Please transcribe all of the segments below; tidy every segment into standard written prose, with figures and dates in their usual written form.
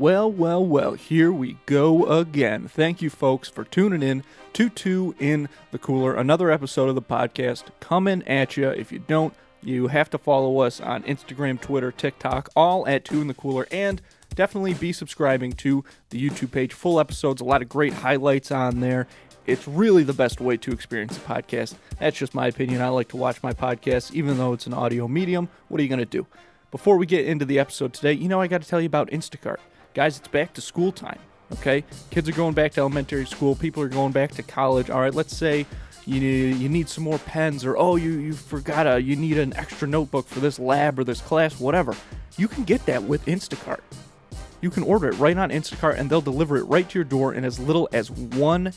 Well, here we go again. Thank you, folks, for tuning in to Two in the Cooler, another episode of the podcast coming at you. If you don't, you have to follow us on Instagram, Twitter, TikTok, all at Two in the Cooler, and definitely be subscribing to the YouTube page. Full episodes, a lot of great highlights on there. It's really the best way to experience the podcast. That's just my opinion. I like to watch my podcast, even though it's an audio medium. What are you going to do? Before we get into the episode today, I got to tell you about Instacart. Guys, it's back to school time, okay? Kids are going back to elementary school. People are going back to college. All right, let's say you need some more pens, or you forgot you need an extra notebook for this lab or this class, whatever. You can get that with Instacart. You can order it right on Instacart, and they'll deliver it right to your door in as little as 1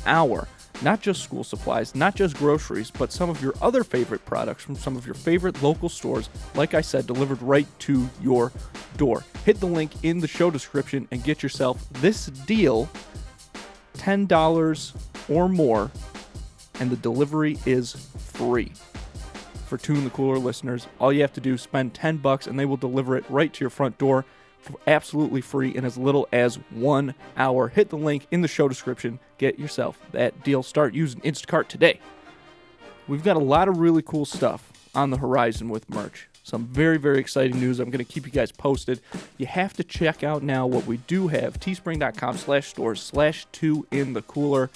hour. Not just school supplies, not just groceries, but some of your other favorite products from some of your favorite local stores, like I said, delivered right to your door. Hit the link in the show description and get yourself this deal, $10 or more, and the delivery is free. For Two in the Cooler listeners, all you have to do is spend $10 and they will deliver it right to your front door for absolutely free in as little as 1 hour. Hit the link in the show description. Get yourself that deal. Start using Instacart today. We've got a lot of really cool stuff on the horizon with merch. Some very, very exciting news. I'm going to keep you guys posted. You have to check out now what we do have. teespring.com/stores/2inthecooler.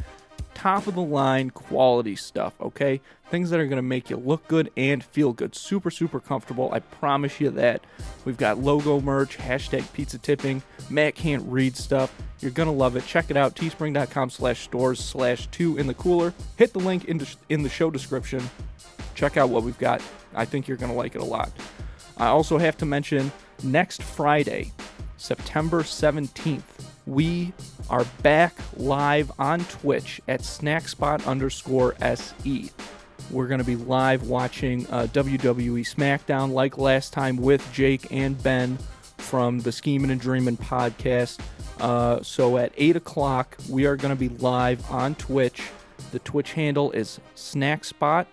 Top of the line quality stuff, okay? Things that are going to make you look good and feel good. Super, super comfortable. I promise you that. We've got logo merch, hashtag pizza tipping, Matt can't read stuff. You're going to love it. Check it out. teespring.com/stores/2inthecooler. Hit the link in the show description. Check out what we've got. I think you're going to like it a lot. I also have to mention next Friday, September 17th, we are back live on Twitch at snackspot_SE. We're going to be live watching WWE SmackDown like last time with Jake and Ben from the Schemin' and Dreamin' podcast. So at 8 o'clock, we are going to be live on Twitch. The Twitch handle is snackspot_SE.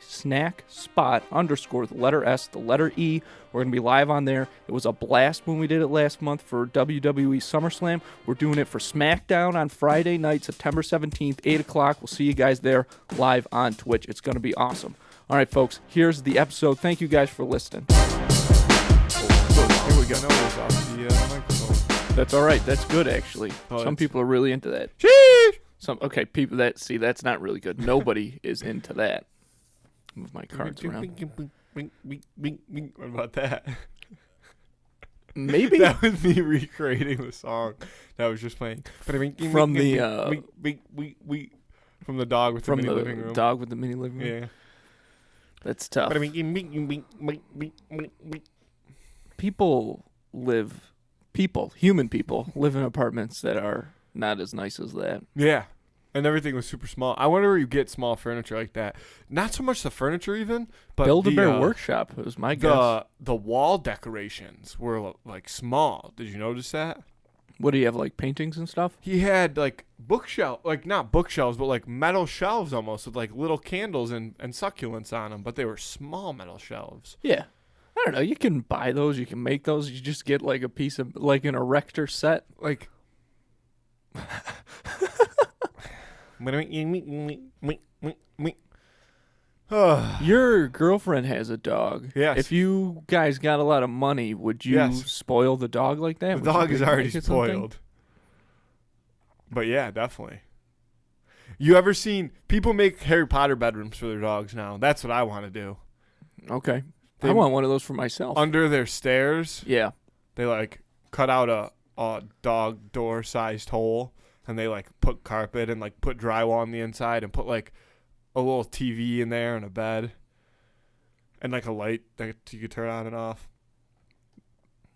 Snackspot_ the letter S, the letter E. We're going to be live on there. It was a blast when we did it last month for WWE SummerSlam. We're doing it for SmackDown on Friday night, September 17th, 8 o'clock. We'll see you guys there live on Twitch. It's going to be awesome. All right, folks, here's the episode. Thank you guys for listening. Here we go. Off the microphone. That's all right. That's good, actually. Oh, some people are really into that. Sheesh! People that's not really good. Nobody is into that. Move my cards around. What about that? Maybe that was me recreating the song that was just playing from the dog with the mini living room. Dog with the mini living room. Yeah, that's tough. Human people live in apartments that are not as nice as that. Yeah. And everything was super small. I wonder where you get small furniture like that. Not so much the furniture even, but Build-A-Bear Workshop was my guess. The wall decorations were like small. Did you notice that? What do you have, like paintings and stuff? He had like not bookshelves, but like metal shelves almost with like little candles and succulents on them. But they were small metal shelves. Yeah. I don't know. You can buy those. You can make those. You just get like a piece of like an erector set. Like. Your girlfriend has a dog. Yes. If you guys got a lot of money, would you spoil the dog like that? The dog is already spoiled. But yeah, definitely. You ever seen people make Harry Potter bedrooms for their dogs now? That's what I want to do. Okay. I want one of those for myself. Under their stairs, yeah, they like cut out a dog door sized hole. And they like put carpet and like put drywall on the inside and put like a little TV in there and a bed and like a light that you could turn on and off.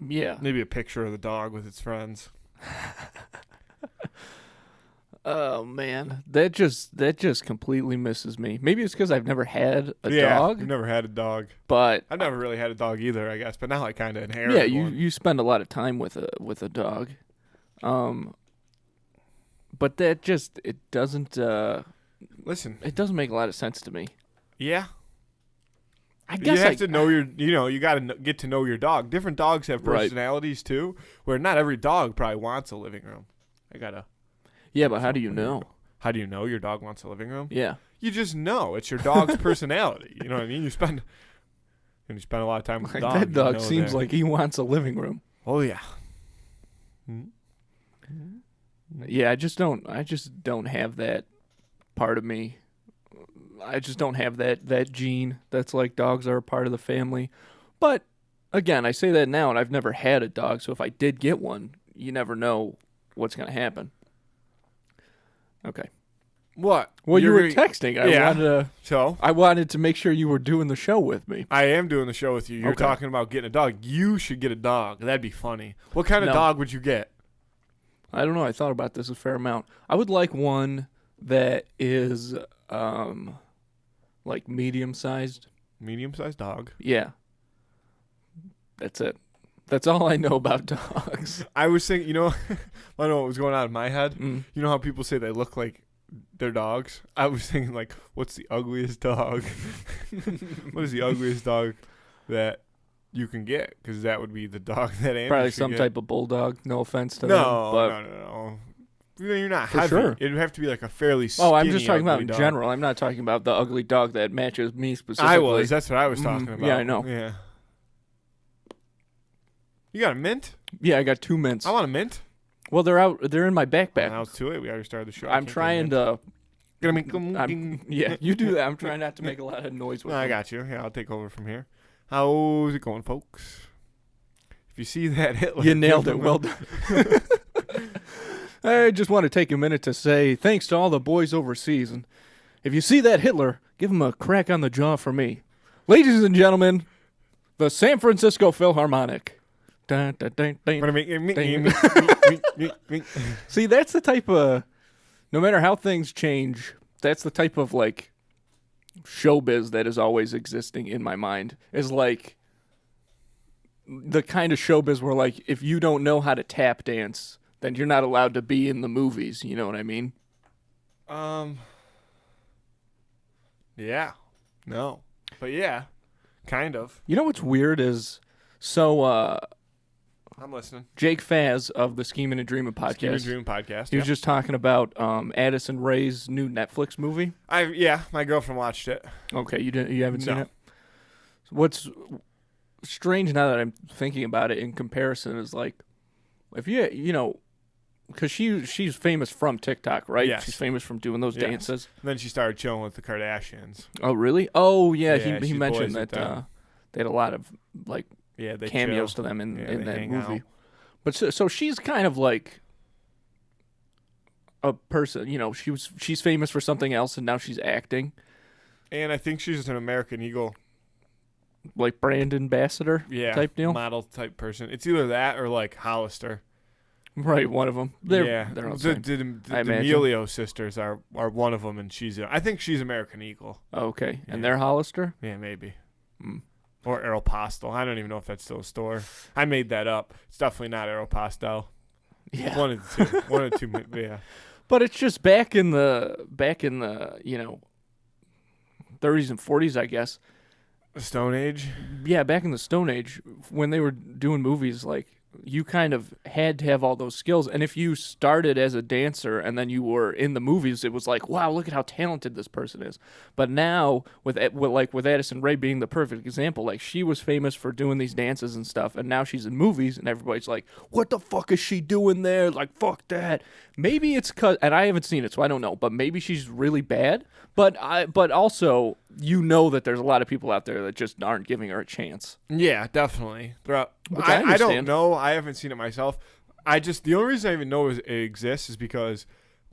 Yeah. Maybe a picture of the dog with its friends. Oh man, that just completely misses me. Maybe it's because I've never had a dog. You've never had a dog, but I've never really had a dog either, I guess. But now I kind of inherit. Yeah, you spend a lot of time with a dog. But that just, it doesn't, listen, it doesn't make a lot of sense to me. Yeah. I guess you have to know you got to get to know your dog. Different dogs have Right. personalities too, where not every dog probably wants a living room. Yeah, but how do you know? How do you know your dog wants a living room? Yeah. You just know. It's your dog's personality. You know what I mean? You spend a lot of time with the dog. That dog you know seems like he wants a living room. Oh yeah. Yeah, I just don't have that part of me. I just don't have that gene that's like dogs are a part of the family. But again, I say that now, and I've never had a dog, so if I did get one, you never know what's going to happen. Okay. What? Well, you were texting. I wanted to make sure you were doing the show with me. I am doing the show with you. You're Okay. talking about getting a dog. You should get a dog. That'd be funny. What kind of No. dog would you get? I don't know. I thought about this a fair amount. I would like one that is like medium-sized. Medium-sized dog. Yeah. That's it. That's all I know about dogs. I was thinking, I know what was going on in my head. Mm. You know how people say they look like their dogs? I was thinking, like, what's the ugliest dog? What is the ugliest dog that you can get? Because that would be the dog that Andrew Probably should some get. type of bulldog. No offense to them. But No. You're not For heavy. sure. It would have to be like a fairly skinny, I'm just talking about ugly in dog. general. I'm not talking about the ugly dog that matches me specifically. I was. That's what I was talking about. Yeah, I know. Yeah. You got a mint? Yeah, I got 2 mints. I want a mint. Well, they're in my backpack. Now it's too late. We already started the show. I'm trying to. Gonna make them. Yeah, you do that. I'm trying not to make a lot of noise with I them. got you. Yeah, I'll take over from here. How's it going, folks? If you see that Hitler, You nailed it. Well done. I just want to take a minute to say thanks to all the boys overseas. And if you see that Hitler, give him a crack on the jaw for me. Ladies and gentlemen, the San Francisco Philharmonic. Dun, dun, dun, dun. See, that's the type of, no matter how things change, that's the type of, like, showbiz that is always existing in my mind. Is like the kind of showbiz where, like, if you don't know how to tap dance, then you're not allowed to be in the movies. You know what I mean? Yeah. No. But yeah, kind of. You know what's weird is, so I'm listening. Jake Faz of the Scheming and Dreaming podcast. Scheming and Dreaming podcast. He was just talking about Addison Ray's new Netflix movie. My girlfriend watched it. Okay, you haven't seen No. it? What's strange now that I'm thinking about it in comparison is, like, if you know, because she's famous from TikTok, right? Yes. She's famous from doing those Yes. dances. And then she started chilling with the Kardashians. Oh, really? Oh, yeah. Yeah, he she's mentioned boys with that them. they had a lot of, like, Yeah, they cameos chill. to them in They that hang movie. out. But so she's kind of like a person, you know, she's famous for something else and now she's acting. And I think she's an American Eagle. Like brand ambassador type deal. Model type person. It's either that or like Hollister. Right, one of them. They're all the the same. I imagine. D'Amelio sisters are one of them, and I think she's American Eagle. Okay, and Yeah. they're Hollister? Yeah, maybe. Mm. Or Aeropostale. I don't even know if that's still a store. I made that up. It's definitely not Aeropostale. Yeah. One of the two. One of the two. Yeah. But it's just back in the you know, 30s and 40s, I guess. Stone Age. Yeah, back in the Stone Age when they were doing movies, like, you kind of had to have all those skills. And if you started as a dancer and then you were in the movies, it was like, wow, look at how talented this person is. But now, with Addison Ray being the perfect example, like, she was famous for doing these dances and stuff, and now she's in movies, and everybody's like, what the fuck is she doing there? Like, fuck that. Maybe it's because, and I haven't seen it, so I don't know, but maybe she's really bad. But also, you know that there's a lot of people out there that just aren't giving her a chance. Yeah, definitely. I I don't understand. know. I haven't seen it myself. The only reason I even know it exists is because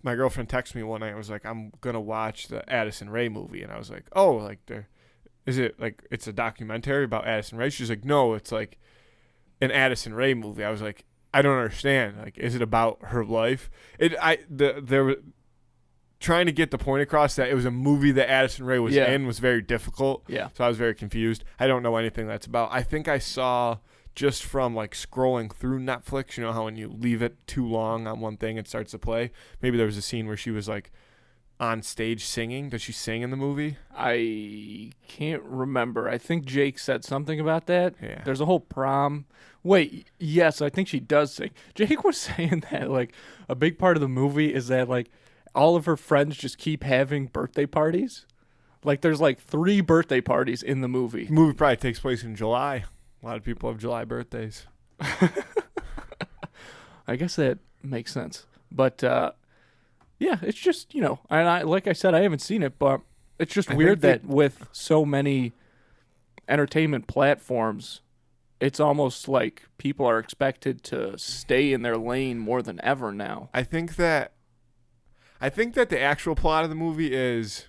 my girlfriend texted me one night and was like, I'm going to watch the Addison Ray movie. And I was like, oh, like, is it like it's a documentary about Addison Ray? She's like, no, it's like an Addison Ray movie. I was like, I don't understand. Like, is it about her life? Trying to get the point across that it was a movie that Addison Ray was in was very difficult. Yeah. So I was very confused. I don't know anything that's about. I think I saw just from like scrolling through Netflix, you know how when you leave it too long on one thing it starts to play. Maybe there was a scene where she was like on stage singing? Does she sing in the movie? I can't remember. I think Jake said something about that. Yeah. There's a whole prom. Wait, yes, I think she does sing. Jake was saying that, like, a big part of the movie is that, like, all of her friends just keep having birthday parties. Like, there's, like, 3 birthday parties in the movie. The movie probably takes place in July. A lot of people have July birthdays. I guess that makes sense. But, yeah, it's just, and like I said, I haven't seen it, but it's just weird that with so many entertainment platforms, it's almost like people are expected to stay in their lane more than ever now. I think that the actual plot of the movie is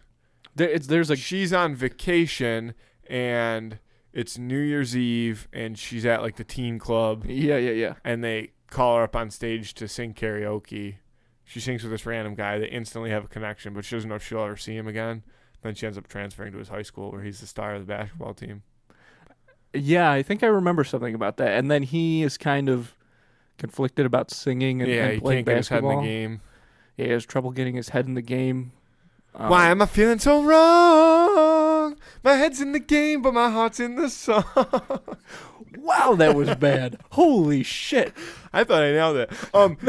she's on vacation and it's New Year's Eve and she's at like the teen club. Yeah. And they call her up on stage to sing karaoke. She sings with this random guy. They instantly have a connection, but she doesn't know if she'll ever see him again. Then she ends up transferring to his high school where he's the star of the basketball team. Yeah, I think I remember something about that. And then he is kind of conflicted about singing and playing basketball. Get his head in the game. Yeah, he has trouble getting his head in the game. Why am I feeling so wrong? My head's in the game, but my heart's in the song. Wow, that was bad. Holy shit. I thought I nailed it.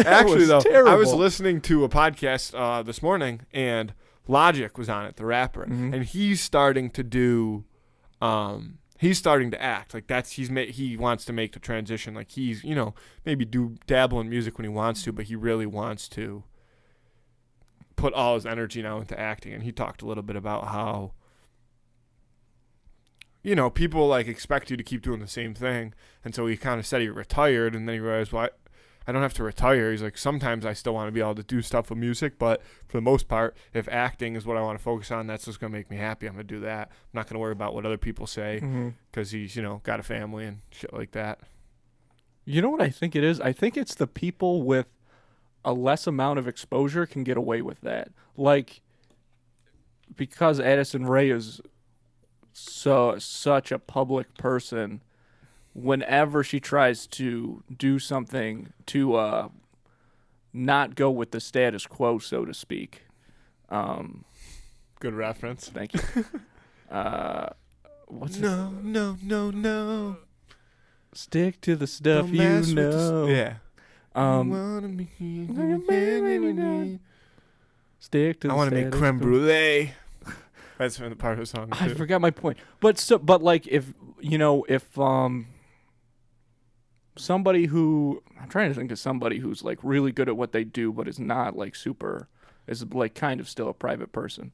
Actually, though, terrible. I was listening to a podcast this morning, and Logic was on it, the rapper, and he's starting to do, he's starting to act like he wants to make the transition. Like he's, maybe dabble in music when he wants to, but he really wants to put all his energy now into acting. And he talked a little bit about how, people like expect you to keep doing the same thing. And so he kind of said he retired, and then he realized, well, I don't have to retire. He's like, sometimes I still want to be able to do stuff with music, but for the most part, if acting is what I want to focus on, that's what's going to make me happy. I'm going to do that. I'm not going to worry about what other people say because he's, got a family and shit like that. You know what I think it is? I think it's the people with a less amount of exposure can get away with that. Like, because Addison Ray is such a public person, whenever she tries to do something to not go with the status quo, so to speak. Good reference. Thank you. What's No. Stick to the stuff you know. Yeah. Stick to the I want to make creme brulee. That's the part of the song, too. I forgot my point. But like if somebody who, I'm trying to think of somebody who's like really good at what they do but is not like is like kind of still a private person.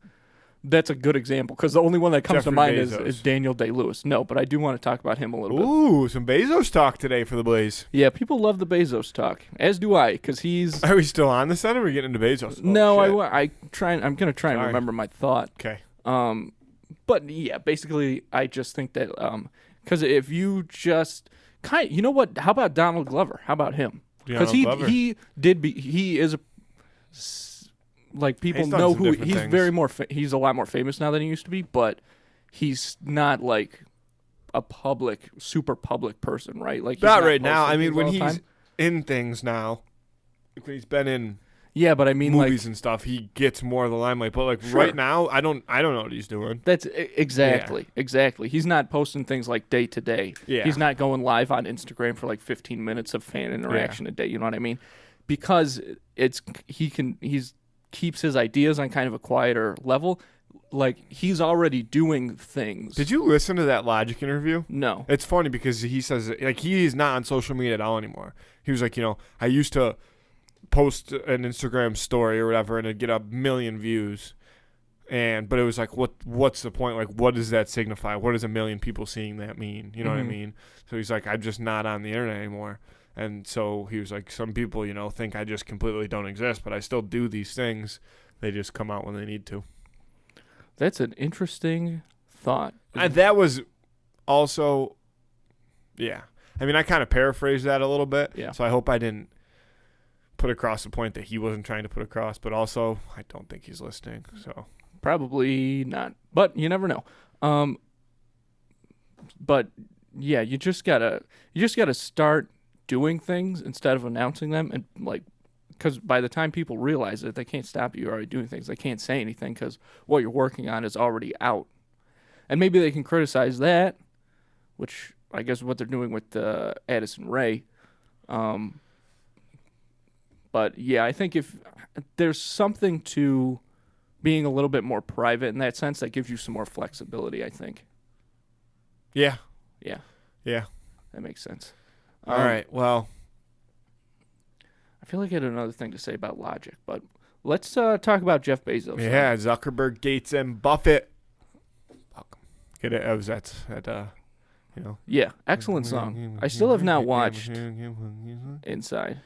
That's a good example because the only one that comes to mind is Daniel Day-Lewis. No, but I do want to talk about him a little bit. Ooh, some Bezos talk today for the Blaze. Yeah, people love the Bezos talk, as do I, because he's... Are we still on this then, or are we getting into Bezos? I'm going to try and remember my thought. Okay. But yeah, basically, I just think that, because if you just... you know what? How about Donald Glover? How about him? Because he is a... Like, people know who he's things. He's a lot more famous now than he used to be, but he's not like a super public person, right? Like, not right now. I mean, when he's in things now, when he's been in but I mean, movies and stuff, he gets more of the limelight. But like right now, I don't know what he's doing. That's exactly. He's not posting things like day to day. Yeah. He's not going live on Instagram for like 15 minutes of fan interaction a day. You know what I mean? Because he's keeps his ideas on kind of a quieter level. Like, he's already doing things. Did you listen to that Logic interview? No. It's funny because he says, like, he's not on social media at all anymore. He was like, I used to post an Instagram story or whatever and it'd get 1 million views. But it was like, what's the point? Like, what does that signify? What does 1 million people seeing that mean? You know what I mean? So he's like, I'm just not on the internet anymore. And so he was like, some people, think I just completely don't exist, but I still do these things. They just come out when they need to. That's an interesting thought. That was also, yeah. I mean, I kind of paraphrased that a little bit. Yeah. So I hope I didn't put across the point that he wasn't trying to put across. But also, I don't think he's listening. So probably not. But you never know. But yeah, you just gotta start doing things instead of announcing them, and like because by the time people realize it, they can't stop you. You're already doing things. They can't say anything because what you're working on is already out. And maybe they can criticize that, which I guess is what they're doing with Addison Ray. But yeah, I think if there's something to being a little bit more private in that sense, that gives you some more flexibility, I think. Yeah. Yeah. Yeah. That makes sense. All right. Well, I feel like I had another thing to say about logic, but let's talk about Jeff Bezos. yeah, Zuckerberg, Gates, and Buffett. Get it? Yeah, excellent song. I still have not watched Inside.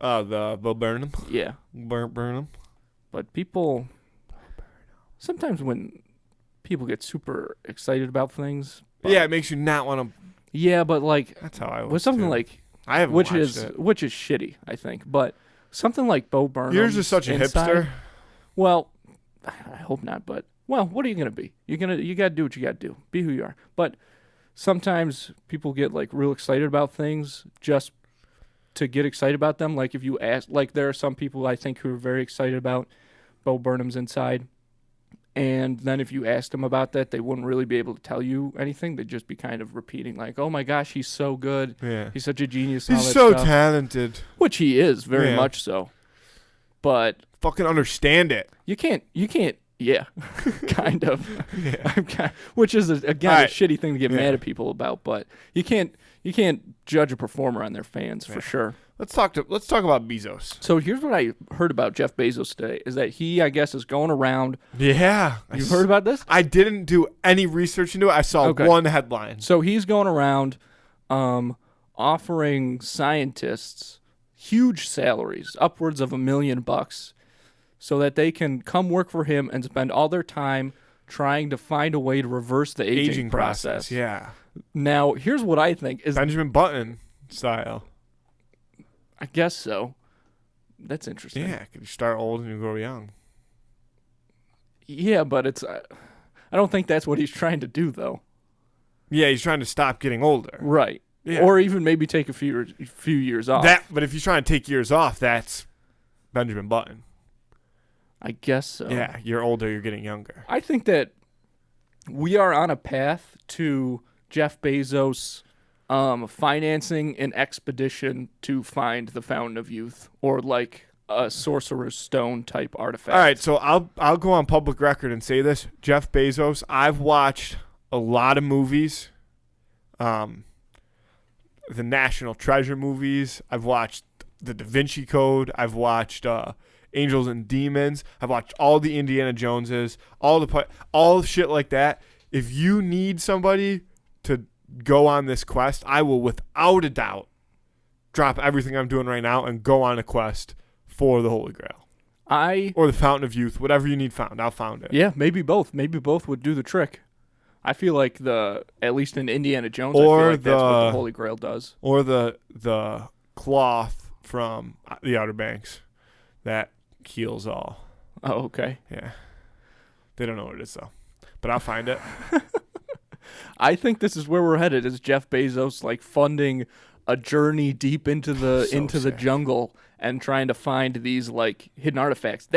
The Burnham. Yeah. Burnham. But people, sometimes when people get super excited about things. Yeah, it makes you not want to. Yeah, but like. That's how I was. With something too. like. I haven't which watched is it. Which is shitty, I think. But something like Bo Burnham. Yours is such a hipster. Well, I hope not, but. Well, what are you gonna be? You gotta do what you gotta do. Be who you are. But sometimes people get like real excited about things just to get excited about them. Like if you ask, like there are some people I think who are very excited about Bo Burnham's Inside, and then if you asked them about that, they wouldn't really be able to tell you anything. They'd just be kind of repeating like, "Oh my gosh, he's so good. Yeah, he's such a genius. And all he's that so stuff." talented. Which he is very Yeah. much so. But Fucking understand it. you can't. Yeah, kind of. Yeah. Which is again All a right. shitty thing to get Yeah. mad at people about, but you can't judge a performer on their fans for sure. Let's talk about Bezos. So here's what I heard about Jeff Bezos today: is that he, I guess, is going around. Yeah, You've heard about this? I didn't do any research into it. I saw Okay. one headline. So he's going around, offering scientists huge salaries, upwards of $1 million, so that they can come work for him and spend all their time trying to find a way to reverse the aging process. Yeah, Now, here's what I think is, Benjamin Button style. I guess so. That's interesting. Yeah, could you start old and you grow young? Yeah, but it's, I don't think that's what he's trying to do, though. Yeah, he's trying to stop getting older. Right. Yeah. Or even maybe take a few years off. But if he's trying to take years off, that's Benjamin Button. I guess so. Yeah, you're older, you're getting younger. I think that we are on a path to Jeff Bezos financing an expedition to find the Fountain of Youth, or like a Sorcerer's Stone type artifact. All right, so I'll go on public record and say this. Jeff Bezos, I've watched a lot of movies. The National Treasure movies. I've watched the Da Vinci Code. I've watched Angels and Demons. I've watched all the Indiana Joneses, all shit like that. If you need somebody to go on this quest, I will without a doubt drop everything I'm doing right now and go on a quest for the Holy Grail. Or the Fountain of Youth, whatever you need found. I'll found it. Yeah, maybe both. Maybe both would do the trick. I feel like at least in Indiana Jones, Or I feel like that's what the Holy Grail does. Or the cloth from the Outer Banks that heals all. Oh, okay. Yeah. They don't know what it is, though. But I'll find it. I think this is where we're headed, is Jeff Bezos like funding a journey deep into the the jungle and trying to find these like hidden artifacts.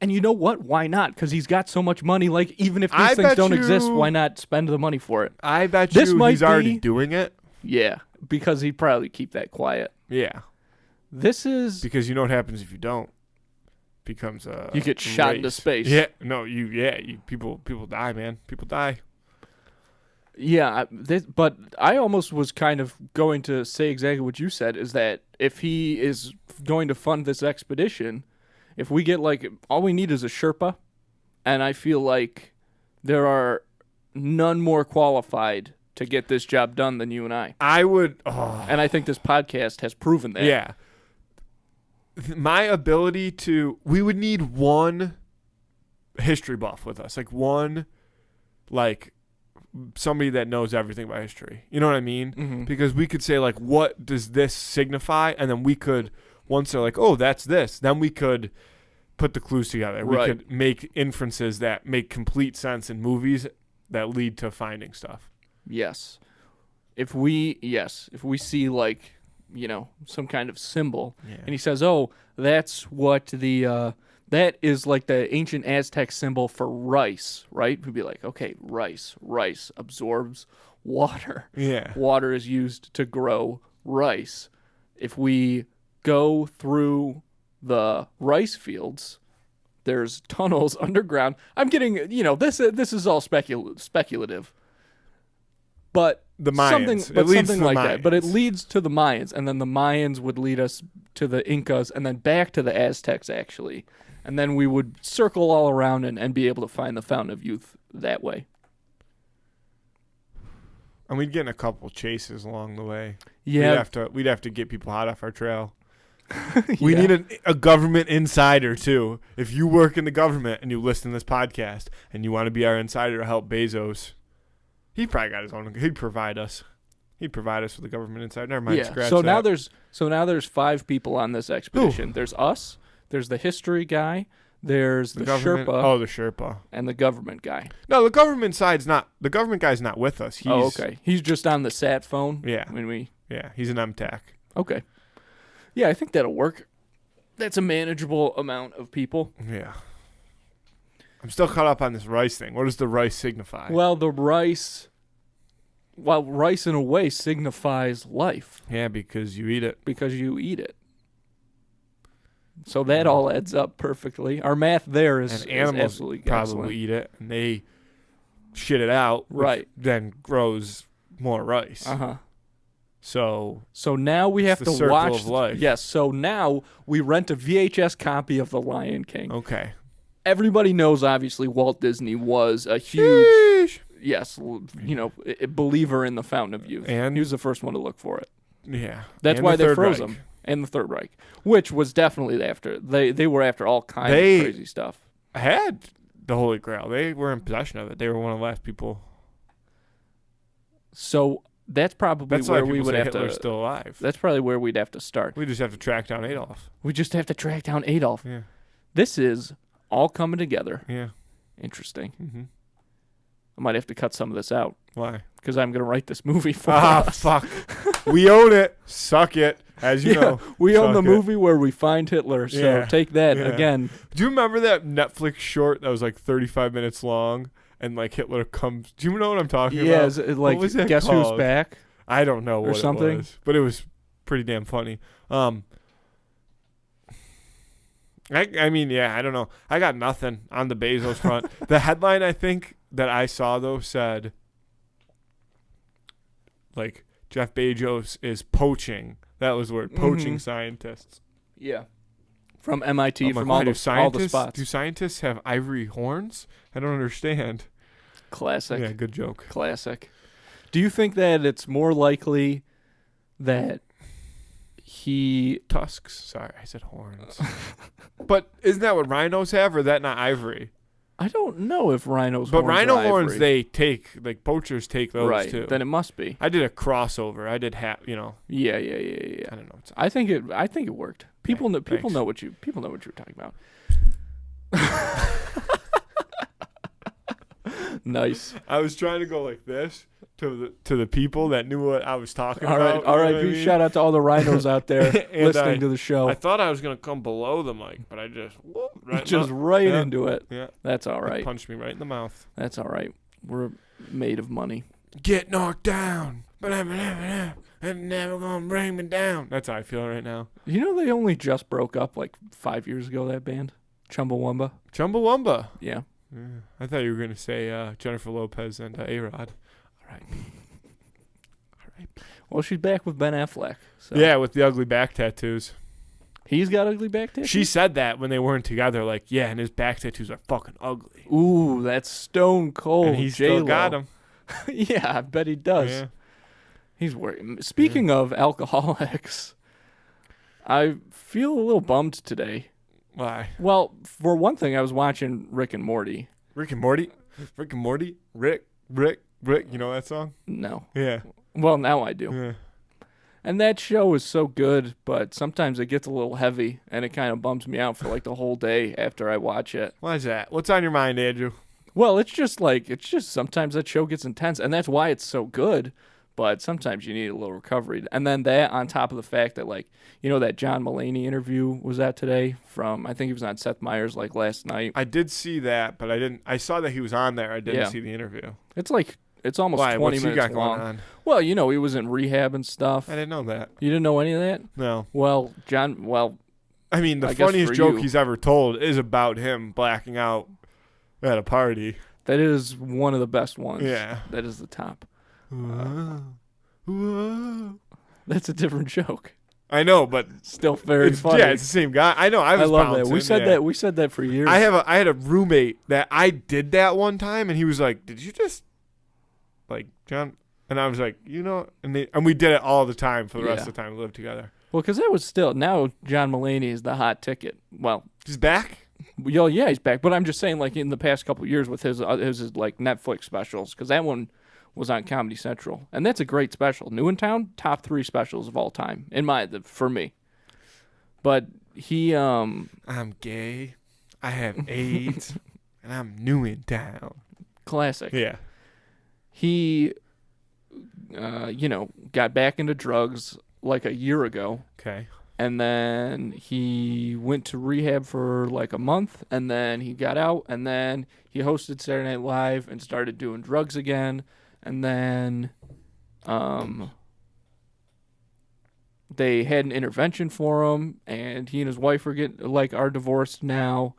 And you know what? Why not? Because he's got so much money. Like even if these things don't exist, why not spend the money for it? I bet This you might he's already be- doing it. Yeah, because he'd probably keep that quiet. Yeah. This is Because you know what happens if you don't. Becomes a you get shot race. into space. Yeah. No, people die, man. People die. Yeah, but I almost was kind of going to say exactly what you said, is that if he is going to fund this expedition, if we get like, all we need is a Sherpa, and I feel like there are none more qualified to get this job done than you and I. I would. And I think this podcast has proven that. Yeah. My ability to. We would need one history buff with us. Like one, like, somebody that knows everything about history. You know what I mean? Mm-hmm. Because we could say, like, what does this signify? And then we could, once they're like, oh, that's this, then we could put the clues together. We could make inferences that make complete sense in movies that lead to finding stuff. Yes. If we see like some kind of symbol. Yeah. And he says, oh, that's what that is like the ancient Aztec symbol for rice, right? We'd be like, okay, rice absorbs water. Yeah. Water is used to grow rice. If we go through the rice fields, there's tunnels underground. I'm getting, this is all speculative. But the Mayans. something like that. But it leads to the Mayans, and then the Mayans would lead us to the Incas, and then back to the Aztecs, actually. And then we would circle all around and be able to find the Fountain of Youth that way. And we'd get in a couple chases along the way. Yeah. We'd have to get people hot off our trail. We need a government insider, too. If you work in the government and you listen to this podcast and you want to be our insider to help Bezos, he probably got his own. He'd provide us with a government insider. Never mind. Yeah. So now there's 5 people on this expedition. Ooh. There's us. There's the history guy. There's the Sherpa. Oh, the Sherpa. And the government guy. No, the government guy's not with us. Okay. He's just on the sat phone. Yeah. Yeah, he's an MTAC. Okay. Yeah, I think that'll work. That's a manageable amount of people. Yeah. I'm still caught up on this rice thing. What does the rice signify? Well, rice in a way signifies life. Yeah, because you eat it. So that all adds up perfectly. Our math there is animals absolutely probably excellent. Eat it, and they shit it out, right? Then grows more rice. So now we have to watch. Of life. Yes. So now we rent a VHS copy of The Lion King. Okay. Everybody knows, obviously, Walt Disney was a huge, a believer in the Fountain of Youth, and he was the first one to look for it. Yeah. That's why they froze him. And the Third Reich, which was definitely after. They were after all kinds of crazy stuff. Had the Holy Grail. They were in possession of it. They were one of the last people. So that's probably where we would have Hitler's to. Still alive. That's probably where we'd have to start. We just have to track down Adolf. Yeah. This is all coming together. Yeah. Interesting. Mm-hmm. I might have to cut some of this out. Why? Because I'm going to write this movie for us. Fuck. We own it. Suck it. As you know. We own the movie where we find Hitler, so take that again. Do you remember that Netflix short that was like 35 minutes long and like Hitler comes? Do you know what I'm talking about? Yeah, what was it Guess called? Who's Back? I don't know what something? It was, but it was pretty damn funny. I don't know. I got nothing on the Bezos front. The headline I think that I saw though said like Jeff Bezos is poaching. That was word. Poaching scientists. Yeah. From MIT, from all the spots. Do scientists have ivory horns? I don't understand. Classic. Yeah, good joke. Classic. Do you think that it's more likely that tusks? Sorry, I said horns. But isn't that what rhinos have, or is that not ivory? I don't know if rhinos. But horns rhino are horns, ivory. they take poachers take those too. Then it must be. I did a crossover. I did Yeah. I don't know. I think it worked. People know what you were talking about. Nice. I was trying to go like this to the people that knew what I was talking about. All right. Shout out to all the rhinos out there listening to the show. I thought I was gonna come below the mic, but I just into it. Yeah, that's all right. It punched me right in the mouth. That's all right. We're made of money. Get knocked down, but I'm never gonna bring me down. That's how I feel right now. You know they only just broke up like 5 years ago. That band, Chumbawamba. Chumbawamba. Yeah. I thought you were gonna say Jennifer Lopez and A-Rod. All right. Well, she's back with Ben Affleck. So. Yeah, with the ugly back tattoos. He's got ugly back tattoos? She said that when they weren't together, like, yeah, and his back tattoos are fucking ugly. Ooh, that's stone cold. And he still got them. Yeah, I bet he does. Yeah. He's worried. Speaking of alcoholics, I feel a little bummed today. Why? Well, for one thing, I was watching Rick and Morty. Rick and Morty? Rick. You know that song? No. Yeah. Well, now I do. Yeah. And that show is so good, but sometimes it gets a little heavy, and it kind of bums me out for like the whole day after I watch it. Why is that? What's on your mind, Andrew? Well, it's just sometimes that show gets intense, and that's why it's so good. But sometimes you need a little recovery. And then that on top of the fact that, like, you know, that John Mulaney interview was out today from, I think he was on Seth Meyers, like, last night. I did see that, but I saw that he was on there. I didn't see the interview. It's like, it's almost 20 What's minutes he got long. going on? Well, you know, he was in rehab and stuff. I didn't know that. You didn't know any of that? No. Well, I mean, the I guess funniest for joke you- he's ever told is about him blacking out at a party. that is one of the best ones. Yeah. That is the top. Whoa. That's a different joke. I know, but Still very funny. yeah, it's the same guy. I know. I was love that. bouncing, We said yeah. that. We said that for years. I had a roommate that I did that one time, and he was like, "Did you just like John?" And I was like, "You know," and we did it all the time for the rest of the time we lived together. Well, because that was still now John Mulaney is the hot ticket. Well, He's back. yeah, he's back. But I'm just saying, like in the past couple of years with his like Netflix specials, because that one was on Comedy Central, and that's a great special. New in Town, top 3 specials of all time for me. But he I'm gay. I have AIDS, and I'm new in town. classic. Yeah. He got back into drugs like a year ago. Okay. And then he went to rehab for like a month, and then he got out, and then he hosted Saturday Night Live and started doing drugs again. And then they had an intervention for him, and he and his wife are divorced now.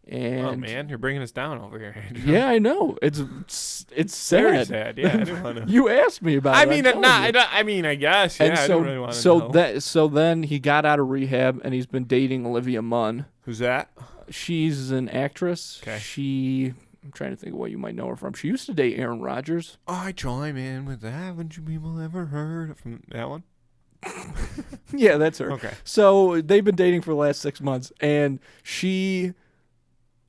And Oh man, you're bringing us down over here, Andrew. yeah, I know. It's sad. Very sad. Yeah, I didn't want to. You asked me about it. I mean, I'm telling you. I mean, I guess. Yeah, And I don't really want to know. so then he got out of rehab, and he's been dating Olivia Munn. Who's that? She's an actress. Okay. I'm trying to think of what you might know her from. She used to date Aaron Rodgers. I chime in with that. Haven't you people ever heard from that one? Yeah, that's her. Okay. So they've been dating for the last 6 months, and she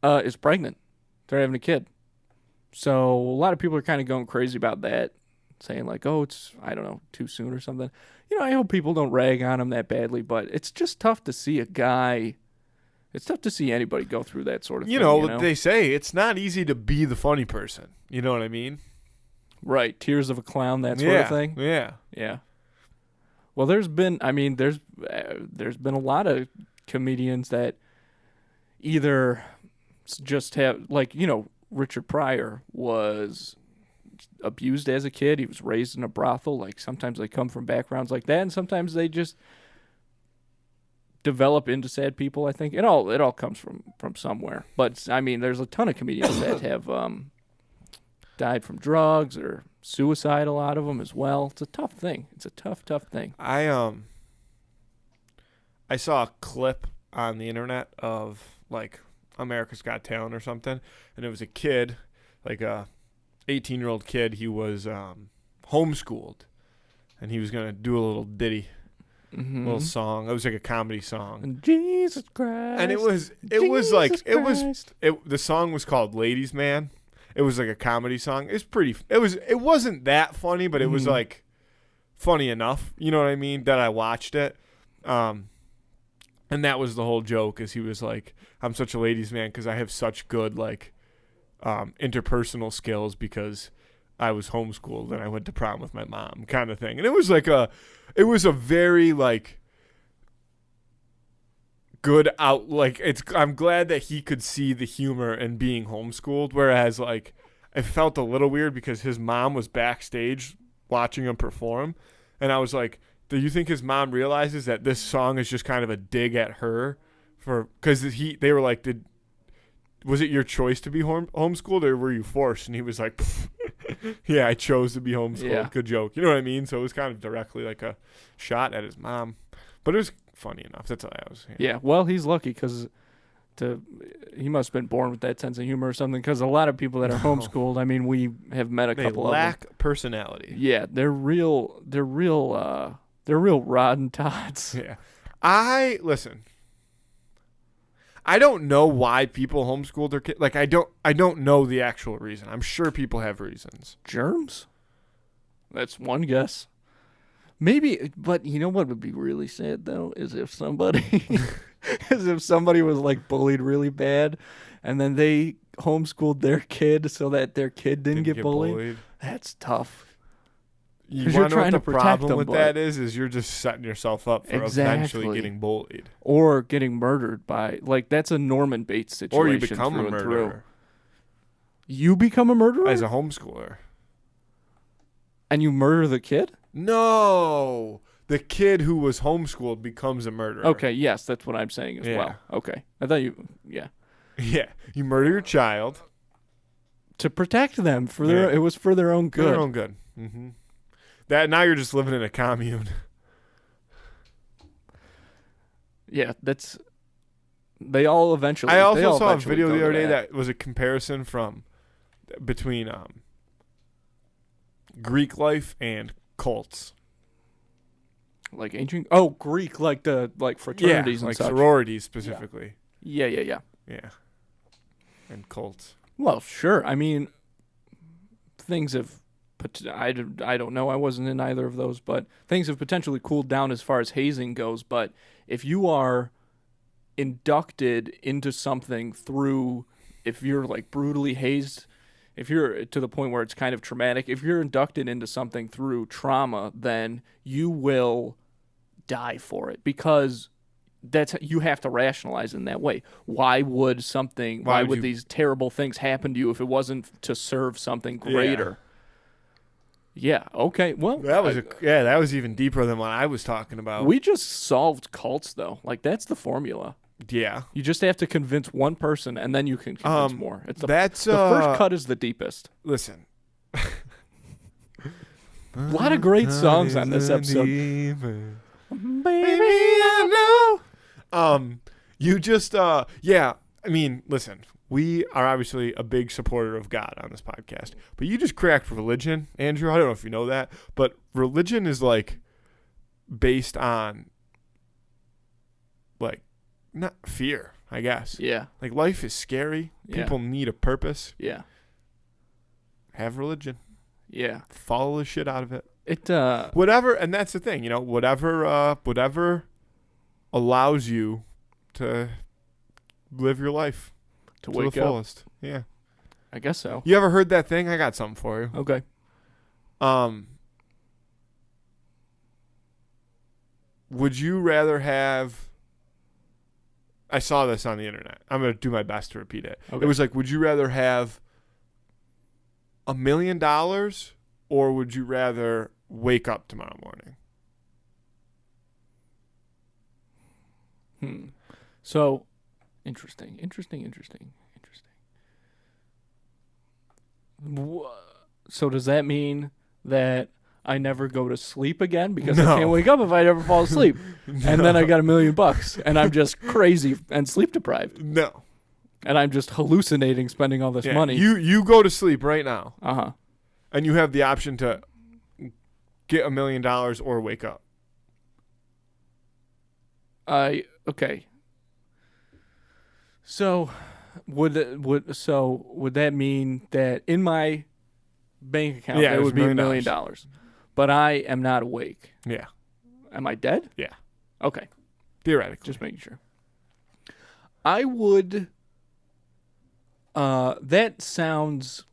is pregnant. They're having a kid. So a lot of people are kind of going crazy about that, saying like, oh, it's, I don't know, too soon or something. You know, I hope people don't rag on him that badly, but it's just tough to see it's tough to see anybody go through that sort of thing. You know, they say it's not easy to be the funny person. You know what I mean? Right. Tears of a clown, that sort of thing. Yeah. Yeah. Well, there's been a lot of comedians that either just have, like, you know, Richard Pryor was abused as a kid. He was raised in a brothel. Like, sometimes they come from backgrounds like that, and sometimes they just develop into sad people. I think it all comes from somewhere. But I mean, there's a ton of comedians that have died from drugs or suicide. A lot of them as well. It's a tough thing. It's a tough thing. I saw a clip on the internet of like America's Got Talent or something, and it was a kid, like a 18-year-old kid. He was homeschooled, and he was gonna do a little ditty. Mm-hmm. Little song. It was like a comedy song. And Jesus Christ. And the song was called Ladies Man. It was like a comedy song. It wasn't that funny, but it was like funny enough. You know what I mean? That I watched it. And that was the whole joke, is he was like, I'm such a ladies man because I have such good like interpersonal skills because I was homeschooled and I went to prom with my mom, kind of thing. And it was a very like good out, like I'm glad that he could see the humor in being homeschooled, whereas like it felt a little weird because his mom was backstage watching him perform, and I was like, do you think his mom realizes that this song is just kind of a dig at her because they were like, was it your choice to be homeschooled or were you forced? And he was like, yeah, I chose to be homeschooled. Yeah. Good joke. You know what I mean? So it was kind of directly like a shot at his mom. But it was funny enough. That's all I was saying. Yeah, well, he's lucky because he must have been born with that sense of humor or something, because a lot of people that are homeschooled, I mean, we have met a couple of them. They lack personality. Yeah, they're real rotten tots. Yeah. Listen. I don't know why people homeschool their kids. Like, I don't know the actual reason. I'm sure people have reasons. Germs? That's one guess. Maybe, but you know what would be really sad though is if somebody was like bullied really bad, and then they homeschooled their kid so that their kid didn't get bullied. That's tough. You 'Cause want you're to know what trying the to protect problem them, with but- that is you're just setting yourself up for eventually Exactly. getting bullied. Or getting murdered by, like, that's a Norman Bates situation. Or you become through a and murderer through. You become a murderer? as a homeschooler. And you murder the kid? No. The kid who was homeschooled becomes a murderer. Okay, yes, that's what I'm saying as Yeah. well. Okay. I thought you, yeah. Yeah. You murder your child. To protect them, for their, Yeah. it was for their own For good. their own good. Mm-hmm. That now you're just living in a commune. Yeah, that's, they all eventually. I they also all saw a eventually video go the to other day that was a comparison between Greek life and cults. Like ancient, Greek, like the, like fraternities and like such. sororities specifically. Yeah. Yeah. And cults. Well, sure. I mean, things have, I don't know. I wasn't in either of those, but things have potentially cooled down as far as hazing goes. But if you are inducted into something through, if you're like brutally hazed, if you're to the point where it's kind of traumatic, if you're inducted into something through trauma, then you will die for it, because you have to rationalize in that way. Why would these terrible things happen to you if it wasn't to serve something greater? Yeah. Okay. Well, That was even deeper than what I was talking about. we just solved cults, though. Like, that's the formula. Yeah. You just have to convince one person, and then you can convince more. It's the That's first cut is the deepest. Listen. A lot of great songs on this episode. Baby, I know. You just yeah, I mean, listen, we are obviously a big supporter of God on this podcast, but you just cracked religion, Andrew. I don't know if you know that, but religion is like based on like not fear, I guess. Yeah. Like, life is scary. Yeah. People need a purpose. Yeah. Have religion. Yeah. Follow the shit out of it. Whatever, and that's the thing, whatever allows you to live your life to to wake the up. fullest. Yeah. I guess so. You ever heard that thing? I got something for you. Okay. Would you rather have, I saw this on the internet. I'm going to do my best to repeat it. Okay. It was like, would you rather have $1 million or would you rather wake up tomorrow morning? So, interesting. So does that mean that I never go to sleep again because I No. can't wake up if I never fall asleep? And then I got $1 million and I'm just crazy and sleep deprived. No. And I'm just hallucinating spending all this Yeah, money. You go to sleep right now. Uh-huh. And you have the option to get $1 million or wake up. Okay. So would that mean that in my bank account Yeah, there there's would be $1 $1 million. million, but I am not awake? Yeah. Am I dead? Yeah. Okay. Theoretically. Just making sure. I would. That sounds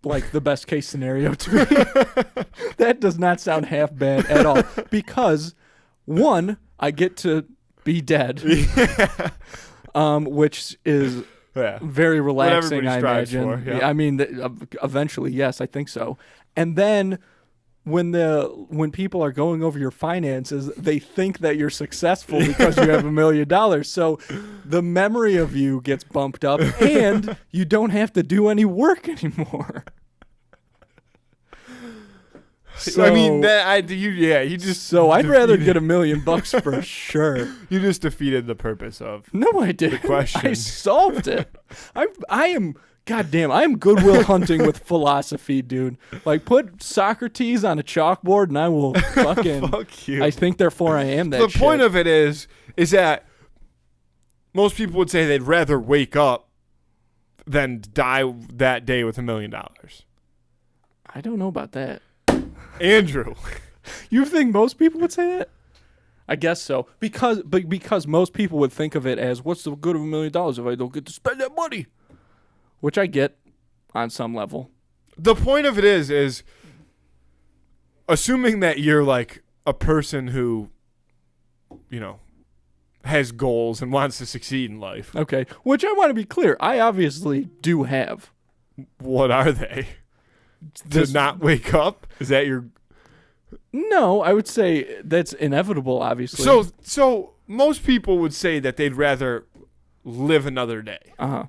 like the best case scenario to me. That does not sound half bad at all. Because, one, I get to be dead, which is very relaxing, I strives imagine. for, yeah. I mean, eventually, yes, I think so. And then when people are going over your finances, they think that you're successful because you have $1 million. So the memory of you gets bumped up, and you don't have to do any work anymore. So, I mean, you just. So I'd rather get $1 million for sure. You just defeated the purpose of. No, I didn't. The question. I solved it. I am. Goddamn, I am Goodwill Hunting with philosophy, dude. Like, put Socrates on a chalkboard, and I will fucking. Fuck you. I think, therefore, I am that. The point shit. of it is that most people would say they'd rather wake up than die that day with $1 million. I don't know about that. Andrew, You think most people would say that? I guess so. Because most people would think of it as, what's the good of $1 million if I don't get to spend that money? Which I get on some level. the point of it is assuming that you're like a person who, you know, has goals and wants to succeed in life. Okay, which I want to be clear. I obviously do have. What are they? To not wake up? Is that your... No, I would say that's inevitable, obviously. So most people would say that they'd rather live another day. Uh-huh.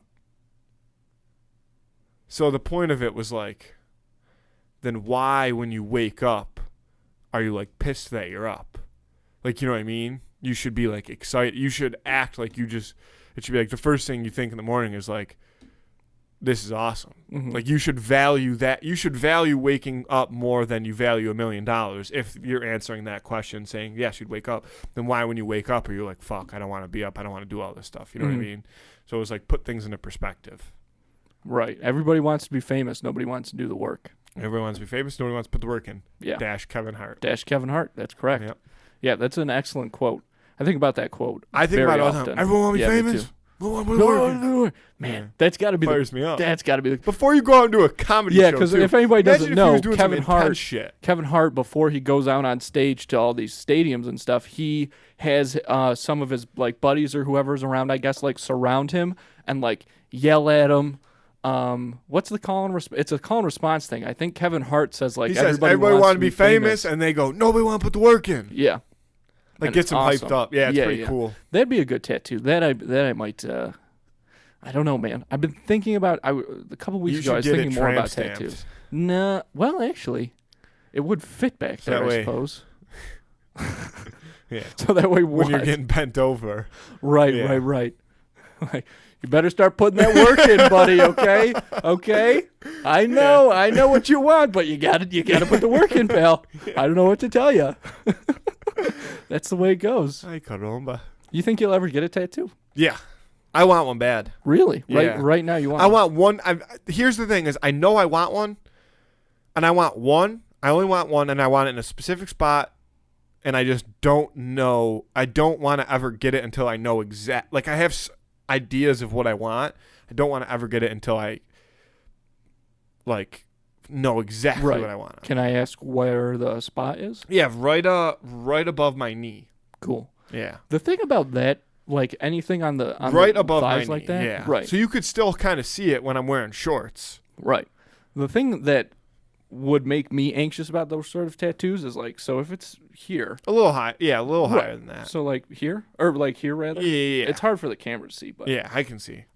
So the point of it was like, then why, when you wake up, are you like pissed that you're up? Like, you know what I mean? You should be like excited. You should act like it should be like the first thing you think in the morning is like, this is awesome. Mm-hmm. Like, you should value that. You should value waking up more than you value $1 million. If you're answering that question saying, yes, you'd wake up, then why, when you wake up, are you like, fuck, I don't want to be up. I don't want to do all this stuff. You know what I mean? So it was like, put things into perspective. Right. Everybody wants to be famous. Nobody wants to do the work. Everybody wants to be famous. Nobody wants to put the work in. Yeah. Dash Kevin Hart. Dash Kevin Hart. That's correct. Yep. Yeah, that's an excellent quote. I think about that quote. I think about it all the time. Everyone want to be famous? Man, that's got to be fires me up. That's got to be the... Before you go out and do a comedy show, yeah, because if anybody doesn't know, Kevin Hart, before he goes out on stage to all these stadiums and stuff, he has some of his like buddies or whoever's around, I guess, like surround him and like yell at him. What's the call and response? It's a call and response thing. I think Kevin Hart says like everybody wants to be famous, and they go, nobody want to put the work in. Yeah. Like, gets him hyped up. Yeah, it's pretty cool. That'd be a good tattoo. That I might. I don't know, man. I've been thinking about. A couple weeks ago, I was thinking more about tattoos. Nah. Well, actually, it would fit back there, I suppose. Yeah. So that way, when you're getting bent over. Right. Like, you better start putting that work in, buddy. Okay. I know what you want, but you got to put the work in, pal. I don't know what to tell you. That's the way it goes. Ay, caramba. You think you'll ever get a tattoo? Yeah. I want one bad. Really? Yeah. Right now you want one? I want one. Here's the thing is I know I want one, and I want one. I only want one, and I want it in a specific spot, and I just don't know. I don't want to ever get it until I know like, I have ideas of what I want. I don't want to ever get it until I, like, know exactly what I want. Can I ask where the spot is? Yeah, right above my knee. Cool. Yeah. The thing about that, like anything on the above thighs my like knee, that, yeah. right? So you could still kind of see it when I'm wearing shorts. Right. The thing that would make me anxious about those sort of tattoos is like, so if it's here, a little high, a little higher than that. So like here, or like here rather. Yeah. It's hard for the camera to see, but yeah, I can see.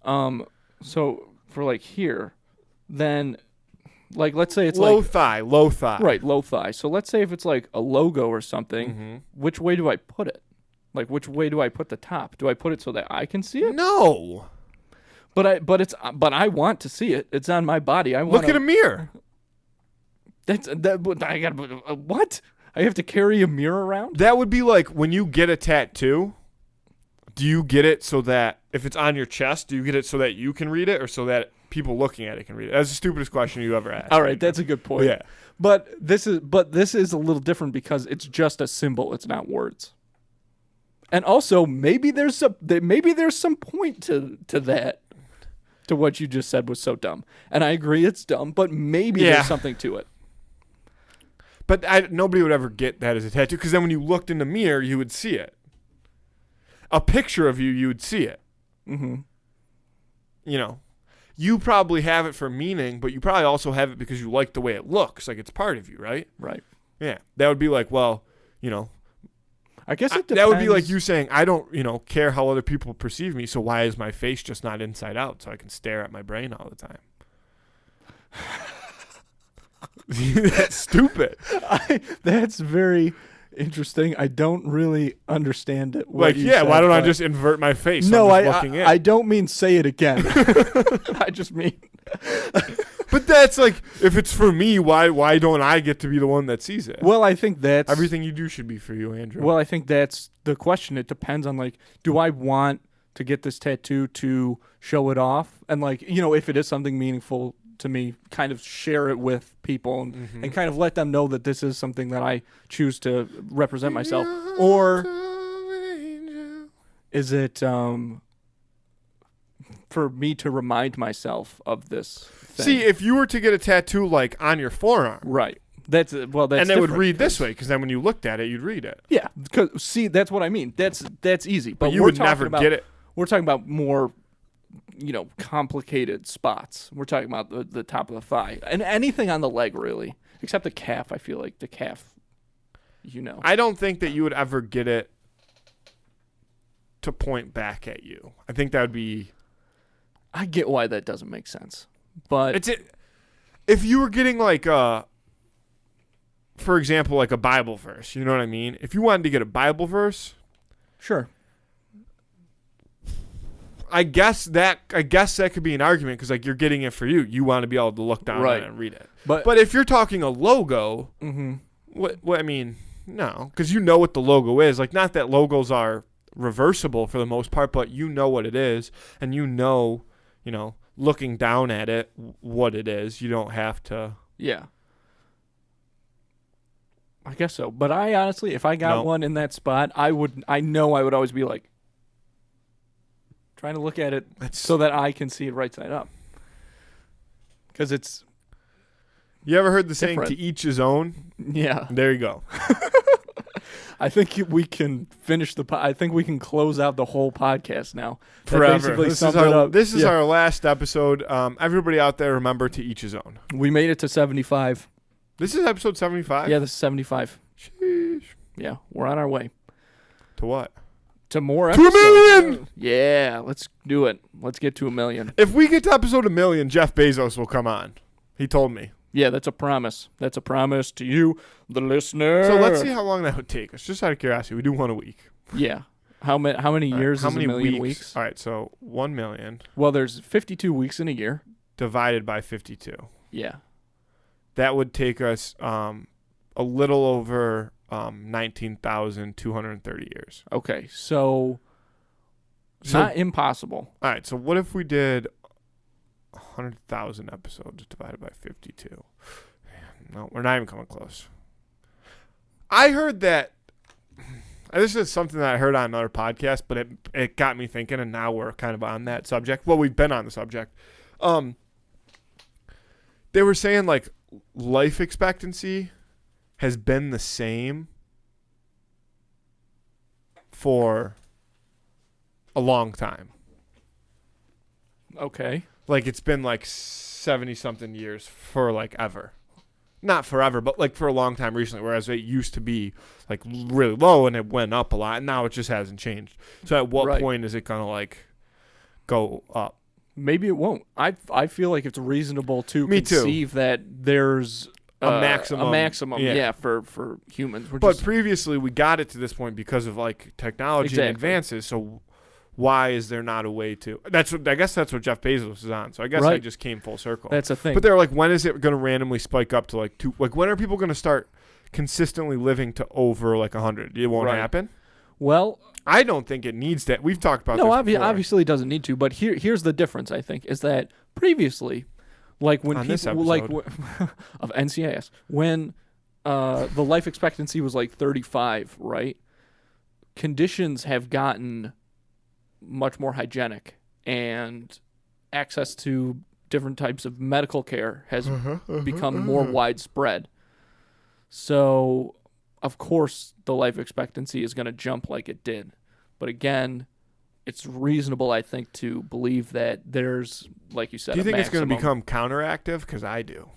So for like here, then. Like, let's say it's low like... thigh. Right, low thigh. So let's say if it's like a logo or something, which way do I put it? Like, which way do I put the top? Do I put it so that I can see it? No. But I want to see it. It's on my body. I want Look at a mirror. I got what? I have to carry a mirror around? That would be like when you get a tattoo, do you get it so that if it's on your chest, do you get it so that you can read it or so that people looking at it can read it? That's the stupidest question you ever asked. All right, that's a good point. Yeah. But this is a little different because it's just a symbol. It's not words. And also, maybe there's some point to that, to what you just said was so dumb. And I agree it's dumb, but maybe there's something to it. But nobody would ever get that as a tattoo because then when you looked in the mirror, you would see it. A picture of you would see it. Mm-hmm. You know. You probably have it for meaning, but you probably also have it because you like the way it looks. Like, it's part of you, right? Right. Yeah. That would be like, well, you know. I guess it depends. That would be like you saying, I don't, care how other people perceive me, so why is my face just not inside out so I can stare at my brain all the time? That's stupid. That's very interesting. I don't really understand it. Like, why don't I just invert my face? No, I don't mean say it again. I just mean. But that's like, if it's for me, why don't I get to be the one that sees it? Well, I think that's everything you do should be for you, Andrew. Well, I think that's the question. It depends on like, do I want to get this tattoo to show it off, and like, if it is something meaningful to me, kind of share it with people and kind of let them know that this is something that I choose to represent myself. Or is it for me to remind myself of this thing? See, if you were to get a tattoo like on your forearm. Right. That's and they different would read this way because then when you looked at it, you'd read it. Yeah, see, that's what I mean. That's easy. But you would never get it. We're talking about more, complicated spots. We're talking about the top of the thigh and anything on the leg, really, except the calf. I feel like the calf, I don't think that you would ever get it to point back at you. I think that would be. I get why that doesn't make sense, but if you were getting like for example, like a Bible verse, you know what I mean? If you wanted to get a Bible verse, sure. I guess that could be an argument because like you're getting it for you. You want to be able to look down at it and read it. But if you're talking a logo, what I mean, no, because you know what the logo is. Like, not that logos are reversible for the most part, but you know what it is, and looking down at it, what it is. You don't have to. Yeah. I guess so. But I honestly, if I got one in that spot, I would always be like, trying to look at it so that I can see it right side up. Because it's. You ever heard the saying, to each his own? Yeah. There you go. I think we can finish I think we can close out the whole podcast now. Forever. This is our last episode. Everybody out there, remember, to each his own. We made it to 75. This is episode 75? Yeah, this is 75. Sheesh. Yeah, we're on our way. To what? To more episodes. To 1 million! Yeah, let's do it. Let's get to 1 million. If we get to episode 1 million, Jeff Bezos will come on. He told me. Yeah, that's a promise. That's a promise to you, the listener. So let's see how long that would take us. Just out of curiosity, we do one a week. Yeah. How many years is 1 million weeks? All right, so 1 million. Well, there's 52 weeks in a year. Divided by 52. Yeah. That would take us a little over 19,230 years. Okay, so not impossible. All right, so what if we did 100,000 episodes divided by 52? No, we're not even coming close. I heard that. This is something that I heard on another podcast, but it got me thinking, and now we're kind of on that subject. Well, we've been on the subject. They were saying, like, life expectancy has been the same for a long time. Okay. Like, it's been like 70-something years for like ever. Not forever, but like for a long time recently, whereas it used to be like really low and it went up a lot, and now it just hasn't changed. So at what point is it going to like go up? Maybe it won't. I feel like it's reasonable to conceive that there's a maximum. Yeah, for humans. But previously we got it to this point because of like technology and advances. So why is there not a way to? I guess that's what Jeff Bezos is on. So I guess I just came full circle. That's a thing. But they're like, when is it going to randomly spike up to like 2? Like, when are people going to start consistently living to over like 100? It won't happen. Well, I don't think it needs that. We've talked about this before. Obviously it doesn't need to. But here's the difference. I think is that previously, like when people like of NCIS, when the life expectancy was like 35, right? Conditions have gotten much more hygienic, and access to different types of medical care has become more widespread. So, of course, the life expectancy is going to jump like it did. But again, it's reasonable, I think, to believe that there's, like you said, do you think it's going to become counteractive? Because I do.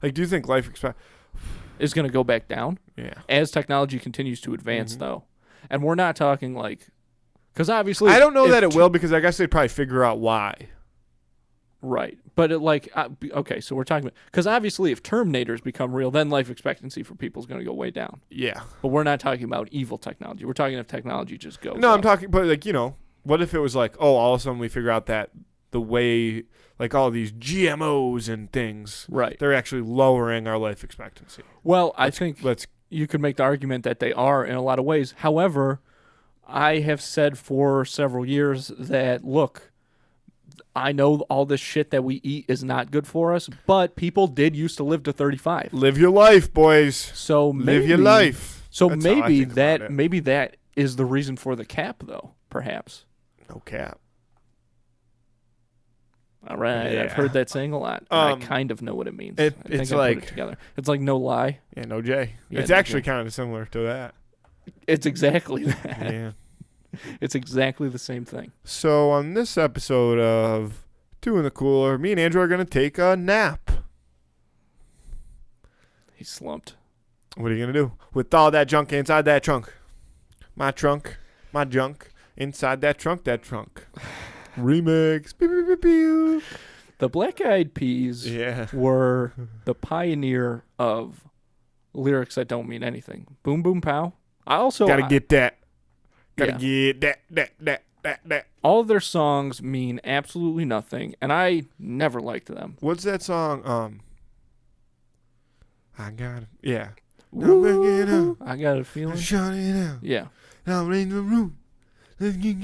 Like, do you think life expectancy is going to go back down? Yeah. As technology continues to advance, though. And we're not talking like... Because obviously... I don't know that it will, because I guess they'd probably figure out why. Right. But okay, so we're talking about... Because obviously if Terminators become real, then life expectancy for people is going to go way down. Yeah. But we're not talking about evil technology. We're talking if technology just goes No, up. I'm talking... But, like, what if it was like, all of a sudden we figure out that the way... Like, all these GMOs and things... Right. They're actually lowering our life expectancy. Well, I think you could make the argument that they are in a lot of ways. However... I have said for several years that, look, I know all this shit that we eat is not good for us, but people did used to live to 35. Live your life, boys. So live your life. So maybe that is the reason for the cap, though, perhaps. No cap. All right, Yeah. I've heard that saying a lot. And I kind of know what it means. I think it's I like put it together. It's like no lie. Yeah, no J. Yeah, it's no actually J. kind of similar to that. It's exactly that. Yeah. It's exactly the same thing. So on this episode of Two in the Cooler, me and Andrew are going to take a nap. He's slumped. What are you going to do with all that junk inside that trunk? My trunk, my junk, inside that trunk, Remix. Pew, pew, pew, pew. The Black Eyed Peas were the pioneer of lyrics that don't mean anything. Boom, boom, pow. I also Gotta get that. Get that. All of their songs mean absolutely nothing, and I never liked them. What's that song? I got it. Yeah. Woo, I got a feeling. Shut it out. Yeah. Now in the room. Let's get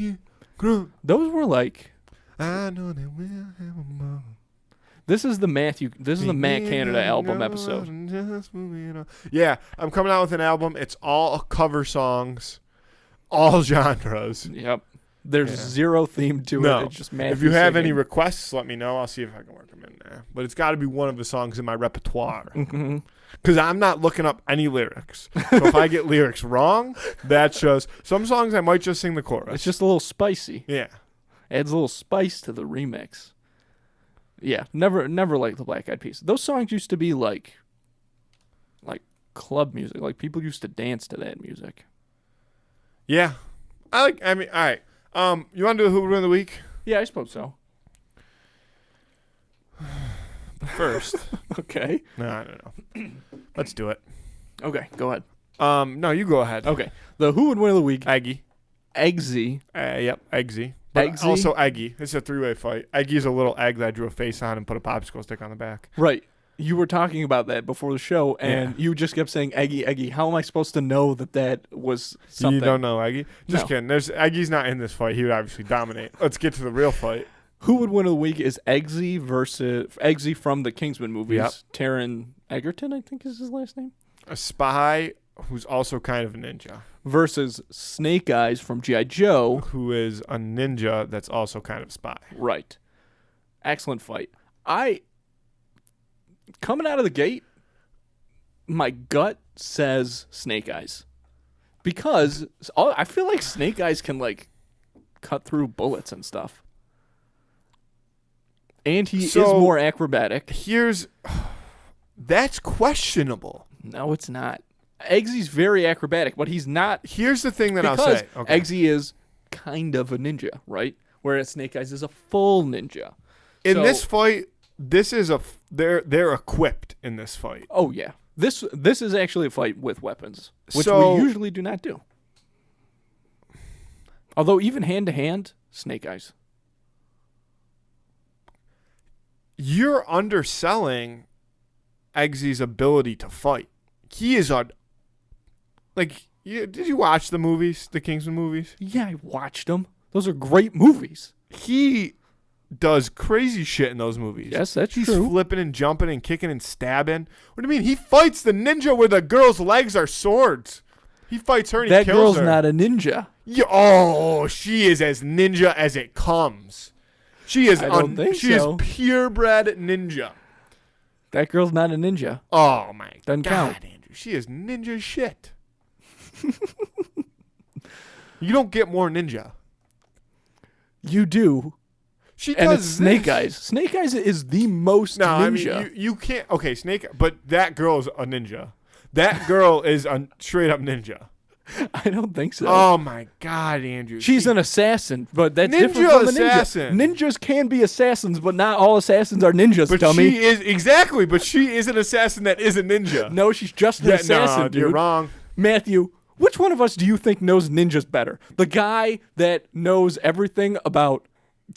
crunk. Those were like. I know that we'll have a mom. This is the Matt Canada album episode. Yeah, I'm coming out with an album. It's all cover songs, all genres. Yep. There's zero theme to it. It's just Matthew If you have singing. any requests, let me know. I'll see if I can work them in there. But it's got to be one of the songs in my repertoire. Because I'm not looking up any lyrics. So if I get lyrics wrong, that's just... Some songs I might just sing the chorus. It's just a little spicy. Yeah. Adds a little spice to the remix. Yeah, never liked the Black Eyed Peas. Those songs used to be like club music. Like people used to dance to that music. Yeah. All right. You want to do a Who Would Win of the Week? Yeah, I suppose so. First. Okay. No, I don't know. Let's do it. Okay, go ahead. No, you go ahead. Okay. The Who Would Win of the Week. Eggsy. Yep, Eggsy. But Eggsy? also Eggy. It's a three-way fight. Eggy's a little egg that I drew a face on and put a popsicle stick on the back. Right. You were talking about that before the show, and you just kept saying Eggy. How am I supposed to know that was something? You don't know Eggy? Just No. kidding. Eggy's not in this fight. He would obviously dominate. Let's get to the real fight. Who Would Win of the Week is Eggsy versus Eggsy from the Kingsman movies. Yep. Taron Egerton, I think is his last name. A spy who's also kind of a ninja. Versus Snake Eyes from G.I. Joe. Who is a ninja that's also kind of a spy. Right. Excellent fight. Coming out of the gate, my gut says Snake Eyes. Because I feel like Snake Eyes can, cut through bullets and stuff. And he is more acrobatic. That's questionable. No, it's not. Eggsy's very acrobatic, but he's not. Here's the thing that I'll say. Okay. Eggsy is kind of a ninja, right? Whereas Snake Eyes is a full ninja. In this fight, they're equipped in this fight. Oh yeah, this is actually a fight with weapons, which we usually do not do. Although even hand to hand, Snake Eyes. You're underselling Eggsy's ability to fight. He is did you watch the movies, the Kingsman movies? Yeah, I watched them. Those are great movies. He does crazy shit in those movies. Yes, that's He's true. He's flipping and jumping and kicking and stabbing. What do you mean? He fights the ninja where the girl's legs are swords. He fights her and he kills her. That girl's not a ninja. She is as ninja as it comes. She is. I don't think she so. is purebred ninja. That girl's not a ninja. Oh my Doesn't God, count. Andrew! She is ninja shit. You don't get more ninja. You do. She and does it's Snake this. Eyes. Snake Eyes is the most ninja. I mean, you can't. Okay, but that girl's a ninja. That girl is a straight up ninja. I don't think so. Oh my God, Andrew. She's an assassin, but that's Ninja different from a assassin. ninja. Ninjas can be assassins, but not all assassins are ninjas, But dummy. she is exactly. But she is an assassin that is a ninja. No, she's just an assassin, dude. You're wrong. Matthew, which one of us do you think knows ninjas better? The guy that knows everything about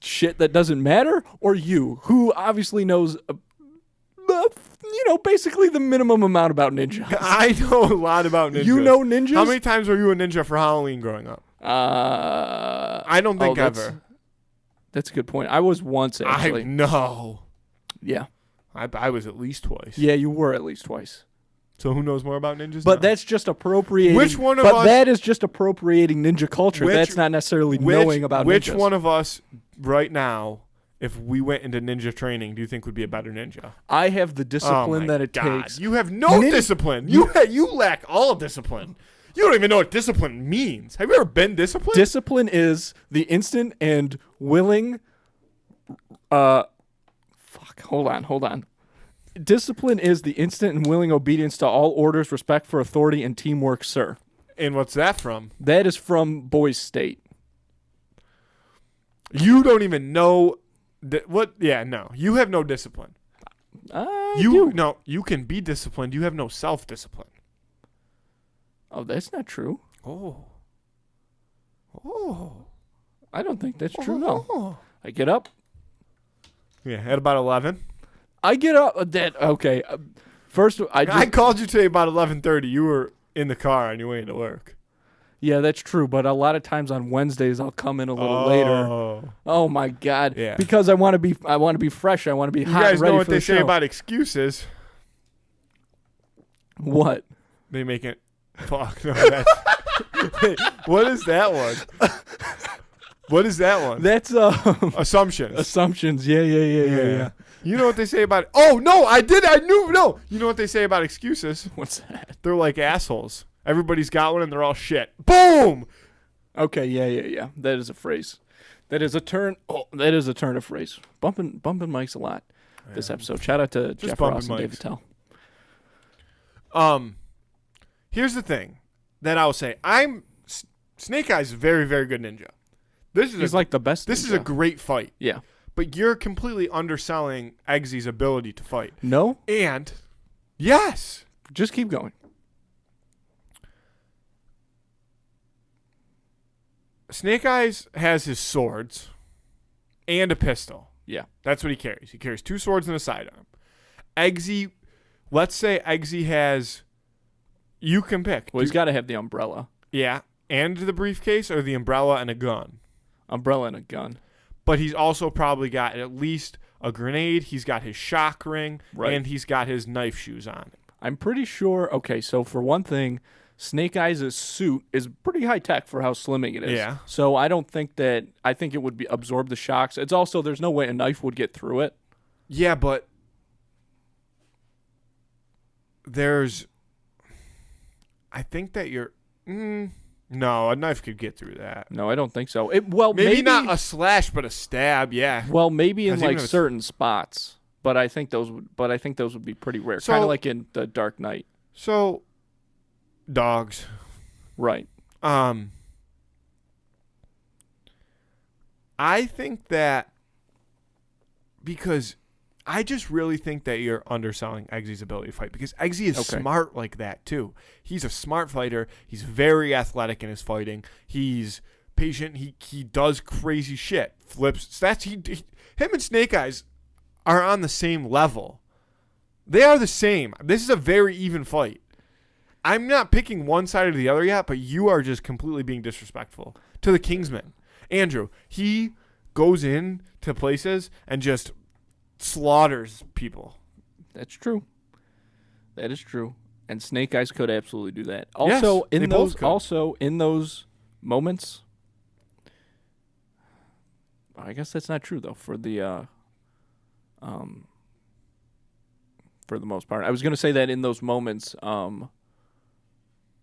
shit that doesn't matter, or you, who obviously knows, basically the minimum amount about ninjas? I know a lot about ninjas. You know ninjas? How many times were you a ninja for Halloween growing up? I don't think ever. That's a good point. I was once, actually. I know. Yeah. I was at least twice. Yeah, you were at least twice. So who knows more about ninjas? But that's just appropriating. Which one of but us? that is just appropriating ninja culture. That's not necessarily knowing about Which ninjas. one of us right now if we went into ninja training, do you think would be a better ninja? I have the discipline that it God. takes. You have no discipline. You lack all discipline. You don't even know what discipline means. Have you ever been disciplined? Discipline is the instant and willing. Hold on. Discipline is the instant and willing obedience to all orders, respect for authority, and teamwork, sir. And what's that from? That is from Boys State. You don't even know what? Yeah, no. You have no discipline. No. You can be disciplined. You have no self-discipline. Oh, that's not true. Oh. I don't think that's true. No. I get up. Yeah, at about 11. I get up. Okay. First, I called you today about 11:30. You were in the car on your way into work. Yeah, that's true. But a lot of times on Wednesdays, I'll come in a little later. Oh my God! Yeah. Because I want to be fresh. I want to be hot. You guys and ready know what for they the say show. about excuses? What? They make it. Fuck no. That's, wait, what is that one? What is that one? That's assumptions. Assumptions. Yeah. You know what they say about it? Oh no, I did. I knew. No. You know what they say about excuses? What's that? They're like assholes. Everybody's got one and they're all shit. Boom. Okay. Yeah. That is a phrase. That is a turn. Oh, that is a turn of phrase. Bumping mics a lot. This episode. Shout out to Jeff Ross and David Tell. Here's the thing that I'll say. Snake Eye's a very, very good ninja. He's like the best. This ninja. is a great fight. Yeah. But you're completely underselling Eggsy's ability to fight. No. And yes. Just keep going. Snake Eyes has his swords and a pistol. Yeah. That's what he carries. He carries 2 swords and a sidearm. Eggsy, let's say Eggsy has, you can pick. Well, he's got to have the umbrella. Yeah. And the briefcase or the umbrella and a gun. Umbrella and a gun. But he's also probably got at least a grenade. He's got his shock ring. Right. And he's got his knife shoes on. I'm pretty sure. Okay, so for one thing, Snake Eyes' suit is pretty high tech for how slimming it is. Yeah. So I don't think that. I think it would absorb the shocks. It's also there's no way a knife would get through it. Yeah, but I think that you're. No, a knife could get through that. No, I don't think so. Maybe not a slash, but a stab. Yeah. Well, maybe in like certain spots, but I think those would be pretty rare. So, kind of like in the Dark Knight. So, dogs. Right. I think that because I just really think that you're underselling Eggsy's ability to fight because Eggsy is smart like that too. He's a smart fighter. He's very athletic in his fighting. He's patient. He does crazy shit. Flips. Him and Snake Eyes are on the same level. They are the same. This is a very even fight. I'm not picking one side or the other yet, but you are just completely being disrespectful to the Kingsman. Andrew, he goes in to places and just slaughters people. That's true. That is true. And Snake Eyes could absolutely do that. Also, yes, in those moments, I guess that's not true though. For the most part, I was going to say that in those moments, a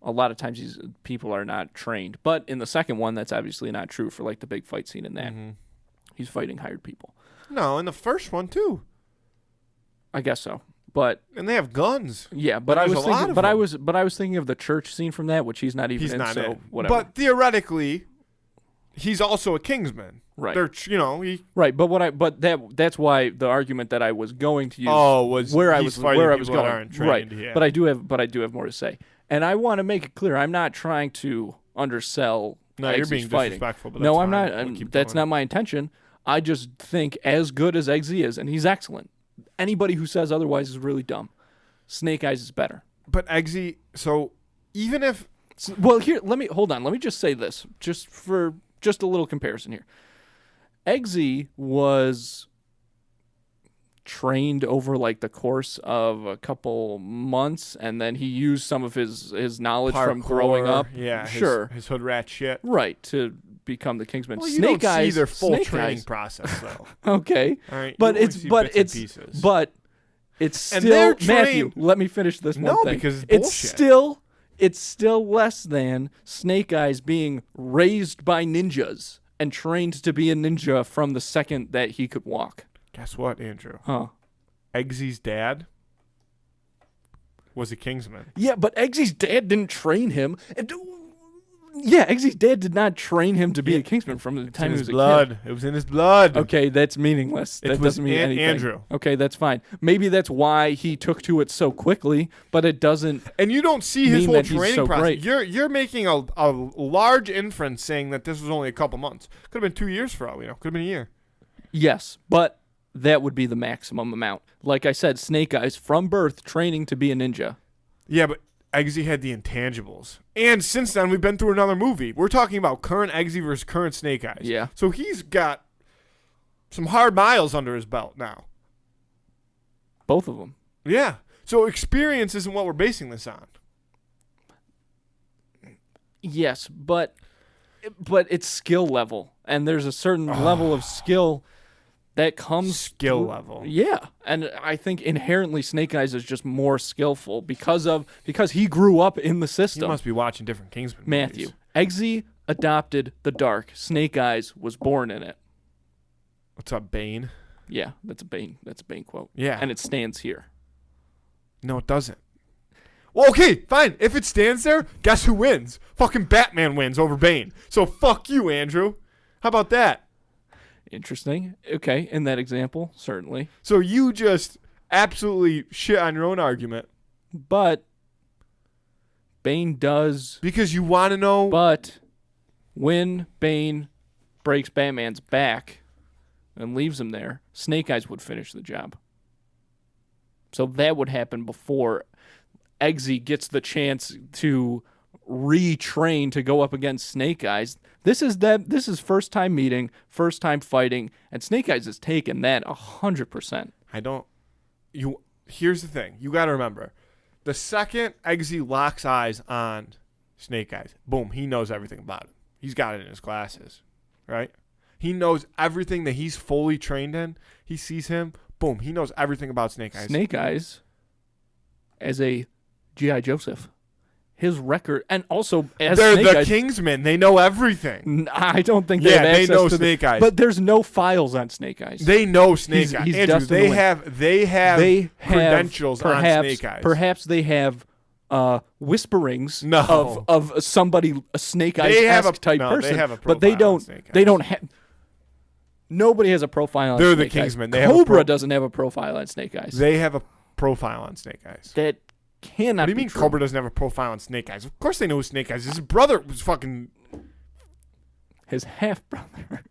lot of times these people are not trained. But in the second one, that's obviously not true. For like the big fight scene in that, he's fighting hired people. No, in the first one too. I guess so. And they have guns. Yeah, but I was thinking of the church scene from that, which he's not even in. So whatever. But theoretically, he's also a Kingsman. Right. Right. But that's why the argument that I was going to use was where I was going. Trained, right. Yeah. But I do have more to say. And I want to make it clear, I'm not trying to undersell. No, you're being fighting. Disrespectful. But no, I'm not. That's not my intention. I just think as good as Eggsy is, and he's excellent. Anybody who says otherwise is really dumb. Snake Eyes is better. But Eggsy, so even if... Well, here, let me just say this, just a little comparison here. Eggsy was trained over like the course of a couple months, and then he used some of his knowledge from growing up. Yeah, sure. His hood rat shit. Right, to become the Kingsman. Well, you Snake don't Eyes, see their full Snake training Eyes. process, though. Okay, All right, but you it's only see but bits and it's pieces. but it's And still they're trained- Matthew. Let me finish this one No, thing. because it's it's still less than Snake Eyes being raised by ninjas and trained to be a ninja from the second that he could walk. Guess what, Andrew? Huh? Eggsy's dad was a Kingsman. Yeah, but Eggsy's dad didn't train him. Yeah, Eggsy's dad did not train him to be a Kingsman from the time he was a kid. It was in his blood. Okay, that's meaningless. That doesn't mean anything. Andrew. Okay, that's fine. Maybe that's why he took to it so quickly, but it doesn't. And you don't see his mean whole that he's training so process. great. You're making a large inference saying that this was only a couple months. Could have been 2 years for all we know. Could have been a year. Yes, but that would be the maximum amount. Like I said, Snake Eyes from birth training to be a ninja. Yeah, but Eggsy had the intangibles. And since then, we've been through another movie. We're talking about current Eggsy versus current Snake Eyes. Yeah. So he's got some hard miles under his belt now. Both of them. Yeah. So experience isn't what we're basing this on. Yes, but it's skill level, and there's a certain level of skill that comes Skill level. Yeah, and I think inherently Snake Eyes is just more skillful because he grew up in the You system. must be watching different Kingsman Matthew, movies. Eggsy adopted the dark. Snake Eyes was born in it. What's up, Bane? Yeah, that's a Bane quote. Yeah. And it stands here. No, it doesn't. Well, okay, fine. If it stands there, guess who wins? Fucking Batman wins over Bane. So fuck you, Andrew. How about that? Interesting. Okay, in that example, certainly. So you just absolutely shit on your own argument. But Bane does. Because you want to know. But when Bane breaks Batman's back and leaves him there, Snake Eyes would finish the job. So that would happen before Eggsy gets the chance to retrain to go up against Snake Eyes. This is first time meeting, first time fighting, and Snake Eyes has taken that 100%. Here's the thing. You got to remember. The second Eggsy locks eyes on Snake Eyes, boom, he knows everything about him. He's got it in his glasses, right? He knows everything that he's fully trained in. He sees him, boom, he knows everything about Snake Eyes. Snake Eyes, as a G.I. Joseph, his record, and also as They're Snake the Eyes, Kingsmen. They know everything. I don't think they Yeah, have they access know to Snake Eyes. But there's no files on Snake Eyes. They know Snake Eyes. He's Andrew, destined to win. they have credentials on Snake Eyes. Perhaps they have whisperings No. of somebody, a Snake Eyes They have a type no, person, they have a but they profile on don't. Snake They Eyes. don't have. Nobody has a profile on They're the Snake Eyes. Kingsmen. They have a Cobra doesn't have a profile on Snake Eyes. They have a profile on Snake Eyes. That cannot What do you be mean true. Cobra doesn't have a profile on Snake Eyes? Of course they know who Snake Eyes is. His brother was fucking... His half brother.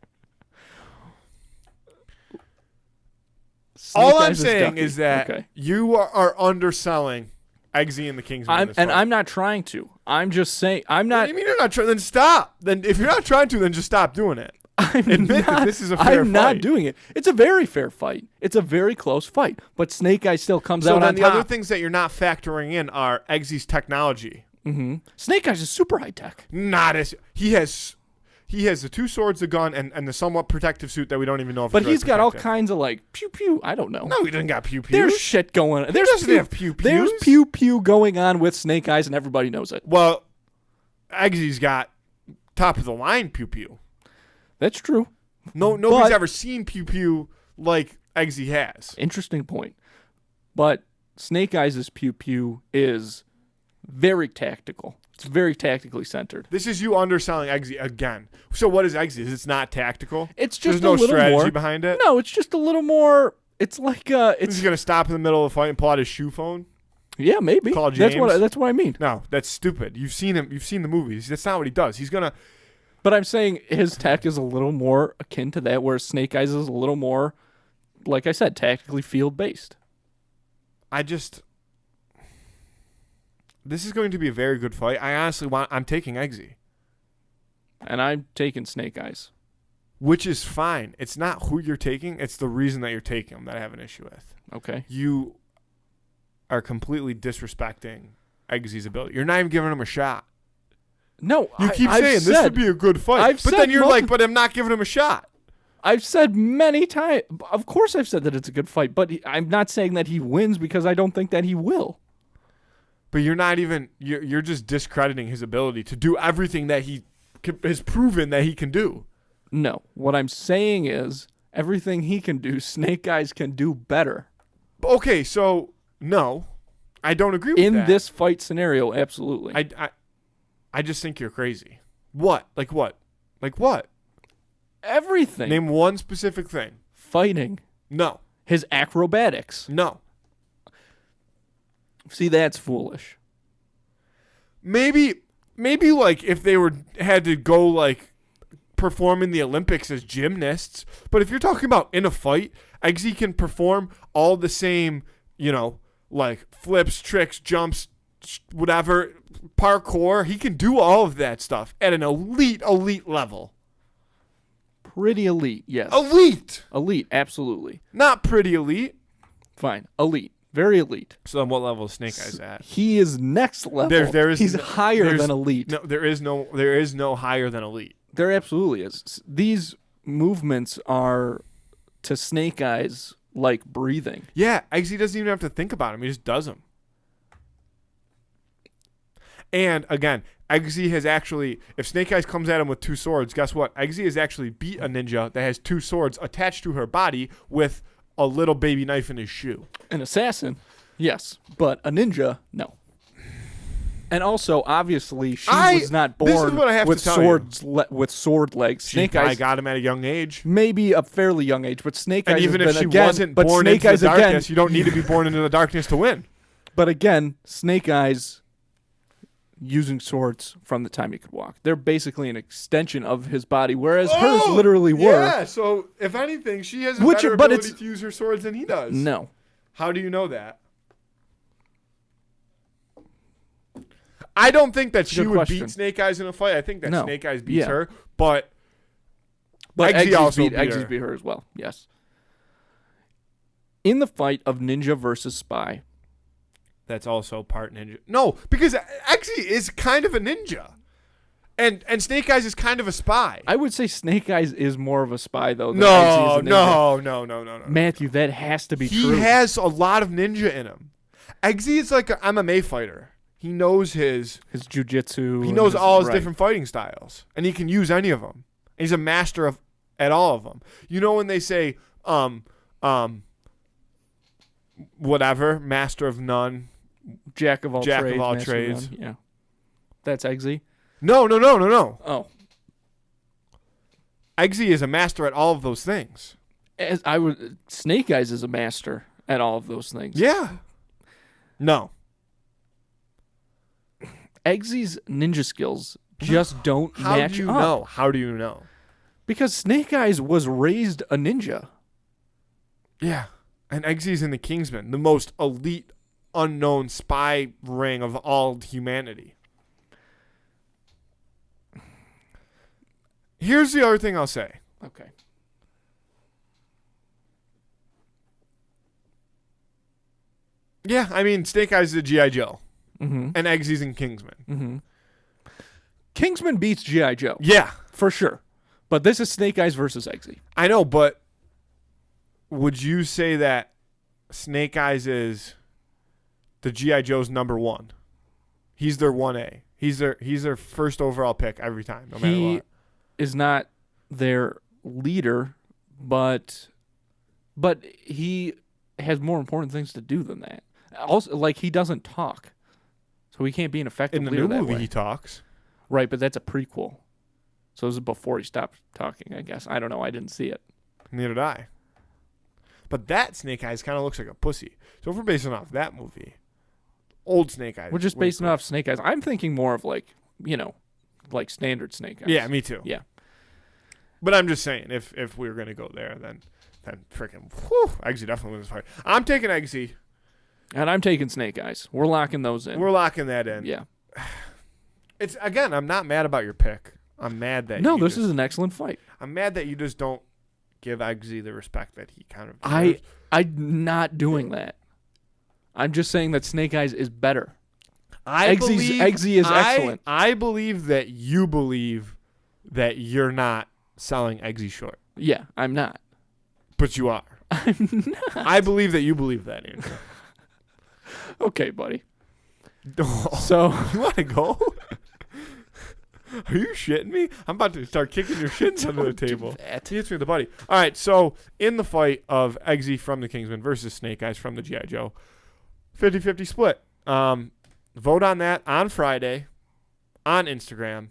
All I'm saying is that you are underselling Eggsy and the Kingsman. I'm not trying to. I'm just saying. I'm What not. do you mean you're not trying? Then stop. Then if you're not trying to, then just stop doing it. Admit that this is a fair I'm not fight. doing it. It's a very fair fight. It's a very close fight. But Snake Eyes still comes So out then on the top. other things that you're not factoring in are Eggsy's technology. Mm-hmm. Snake Eyes is super high tech. Not as he has the two swords, the gun, and the somewhat protective suit that we don't even know if. But it's really he's got all protective. kinds of like pew pew. I don't know. No, he doesn't got pew pew. There's shit going on. There's doesn't have pew pews. There's pew pew going on with Snake Eyes, and everybody knows it. Well, Eggsy's got top of the line pew pew. That's true. Nobody's But- ever seen pew pew like Eggsy has. Interesting point. But Snake Eyes' pew pew is very tactical. It's very tactically centered. This is you underselling Eggsy again. So what is Eggsy? It's not tactical. It's just There's no a little strategy more behind it. No, it's just a little more. It's like He's gonna stop in the middle of the fight and pull out his shoe phone. Yeah, maybe. Call That's what James. that's what I mean. No, that's stupid. You've seen him. You've seen the movies. That's not what he does. He's gonna. But I'm saying his tech is a little more akin to that, whereas Snake Eyes is a little more, like I said, tactically field based. This is going to be a very good fight. I'm taking Eggsy. And I'm taking Snake Eyes. Which is fine. It's not who you're taking. It's the reason that you're taking him that I have an issue with. Okay. You are completely disrespecting Eggsy's ability. You're not even giving him a shot. No, You keep I've saying said, this would be a good fight. I've But said then you're like, but I'm not giving him a shot. I've said many times. Of course I've said that it's a good fight, but I'm not saying that he wins because I don't think that he will. But you're not even, you're just discrediting his ability to do everything that he has proven that he can do. No. What I'm saying is everything he can do, Snake Eyes can do better. Okay, so no, I don't agree with that. In this fight scenario, absolutely. I just think you're crazy. What? Like what? Like what? Everything. Name one specific thing. Fighting. No. His acrobatics. No. See, that's foolish. Maybe like if they had to go like perform in the Olympics as gymnasts, but if you're talking about in a fight, Eggsy can perform all the same, like flips, tricks, jumps, whatever, parkour. He can do all of that stuff at an elite level. Pretty elite, yes. Elite. Elite, absolutely. Not pretty elite. Fine. Elite. Very elite. So on what level is Snake Eyes at? He is next level. He's higher than elite. No, there is no higher than elite. There absolutely is. These movements are to Snake Eyes like breathing. Yeah, Eggsy doesn't even have to think about him. He just does them. And again, Eggsy has actually, if Snake Eyes comes at him with two swords, guess what? Eggsy has actually beat a ninja that has two swords attached to her body with a little baby knife in his shoe. An assassin, yes, but a ninja, no. And also, obviously, she was not born with sword legs. Snake Eyes got him at a young age. Maybe a fairly young age, but Snake Eyes. And even if she wasn't born into the darkness, you don't need to be born into the darkness to win. But again, Snake Eyes using swords from the time he could walk. They're basically an extension of his body, whereas hers literally were. Yeah, so if anything, she has a better ability to use her swords than he does. No. How do you know that? I don't think that she would beat Snake Eyes in a fight. I think that Snake Eyes beats her, but Eggsy also beat her as well, yes. In the fight of ninja versus spy. That's also part ninja. No, because Eggsy is kind of a ninja. And Snake Eyes is kind of a spy. I would say Snake Eyes is more of a spy, though. Than No. No. Matthew, that has to be true. He has a lot of ninja in him. Eggsy is like an MMA fighter. He knows his jiu-jitsu. He knows all his different fighting styles. And he can use any of them. And he's a master at all of them. You know when they say, whatever, master of none. Jack of all trades. Yeah. That's Eggsy? No. Oh. Eggsy is a master at all of those things. Snake Eyes is a master at all of those things. Yeah. No. Eggsy's ninja skills just don't match up. How do you know? Because Snake Eyes was raised a ninja. Yeah. And Eggsy's in the Kingsman, the most elite, unknown spy ring of all humanity. Here's the other thing I'll say. Okay. Yeah, I mean, Snake Eyes is a G.I. Joe. Mm-hmm. And Eggsy's in Kingsman. Mm-hmm. Kingsman beats G.I. Joe. Yeah. For sure. But this is Snake Eyes versus Eggsy. I know, but would you say that Snake Eyes is the G.I. Joe's number one? He's their 1A. He's their first overall pick every time, no matter what. He is not their leader, but he has more important things to do than that. Also, like, he doesn't talk. So he can't be an effective leader that way. In the new movie, he talks. Right, but that's a prequel. So this is before he stopped talking, I guess. I don't know. I didn't see it. Neither did I. But that Snake Eyes kind of looks like a pussy. So if we're basing off that movie, old Snake Eyes. We're just basing off Snake Eyes. I'm thinking more of like standard Snake Eyes. Yeah, me too. Yeah. But I'm just saying, if we were going to go there, then freaking, Eggsy definitely wins the fight. I'm taking Eggsy. And I'm taking Snake Eyes. We're locking those in. We're locking that in. Yeah. It's, again, I'm not mad about your pick. I'm mad that this is an excellent fight. I'm mad that you just don't give Eggsy the respect that he kind of deserves. I'm not doing that. I'm just saying that Snake Eyes is better. Eggsy is excellent. I believe that you believe that you're not selling Eggsy short. Yeah, I'm not. But you are. I'm not. I believe that you believe that, Andrew. Okay, buddy. So you want to go? Are you shitting me? I'm about to start kicking your shits under the table. He hits me with the buddy. All right, so in the fight of Eggsy from the Kingsman versus Snake Eyes from the G.I. Joe, 50-50 split. Vote on that on Friday on Instagram.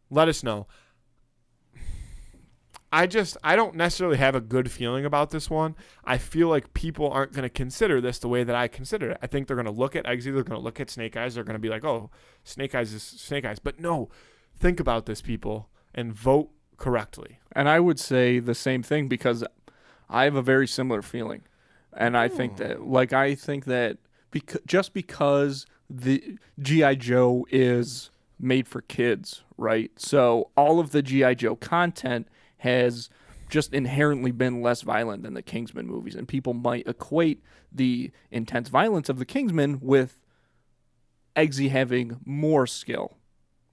Let us know. I don't necessarily have a good feeling about this one. I feel like people aren't going to consider this the way that I consider it. I think they're going to look at Eggsy. They're going to look at Snake Eyes. They're going to be like, oh, Snake Eyes is Snake Eyes. But no, think about this, people, and vote correctly. And I would say the same thing because I have a very similar feeling. And I think that just because the G.I. Joe is made for kids, right? So all of the G.I. Joe content has just inherently been less violent than the Kingsman movies. And people might equate the intense violence of the Kingsman with Eggsy having more skill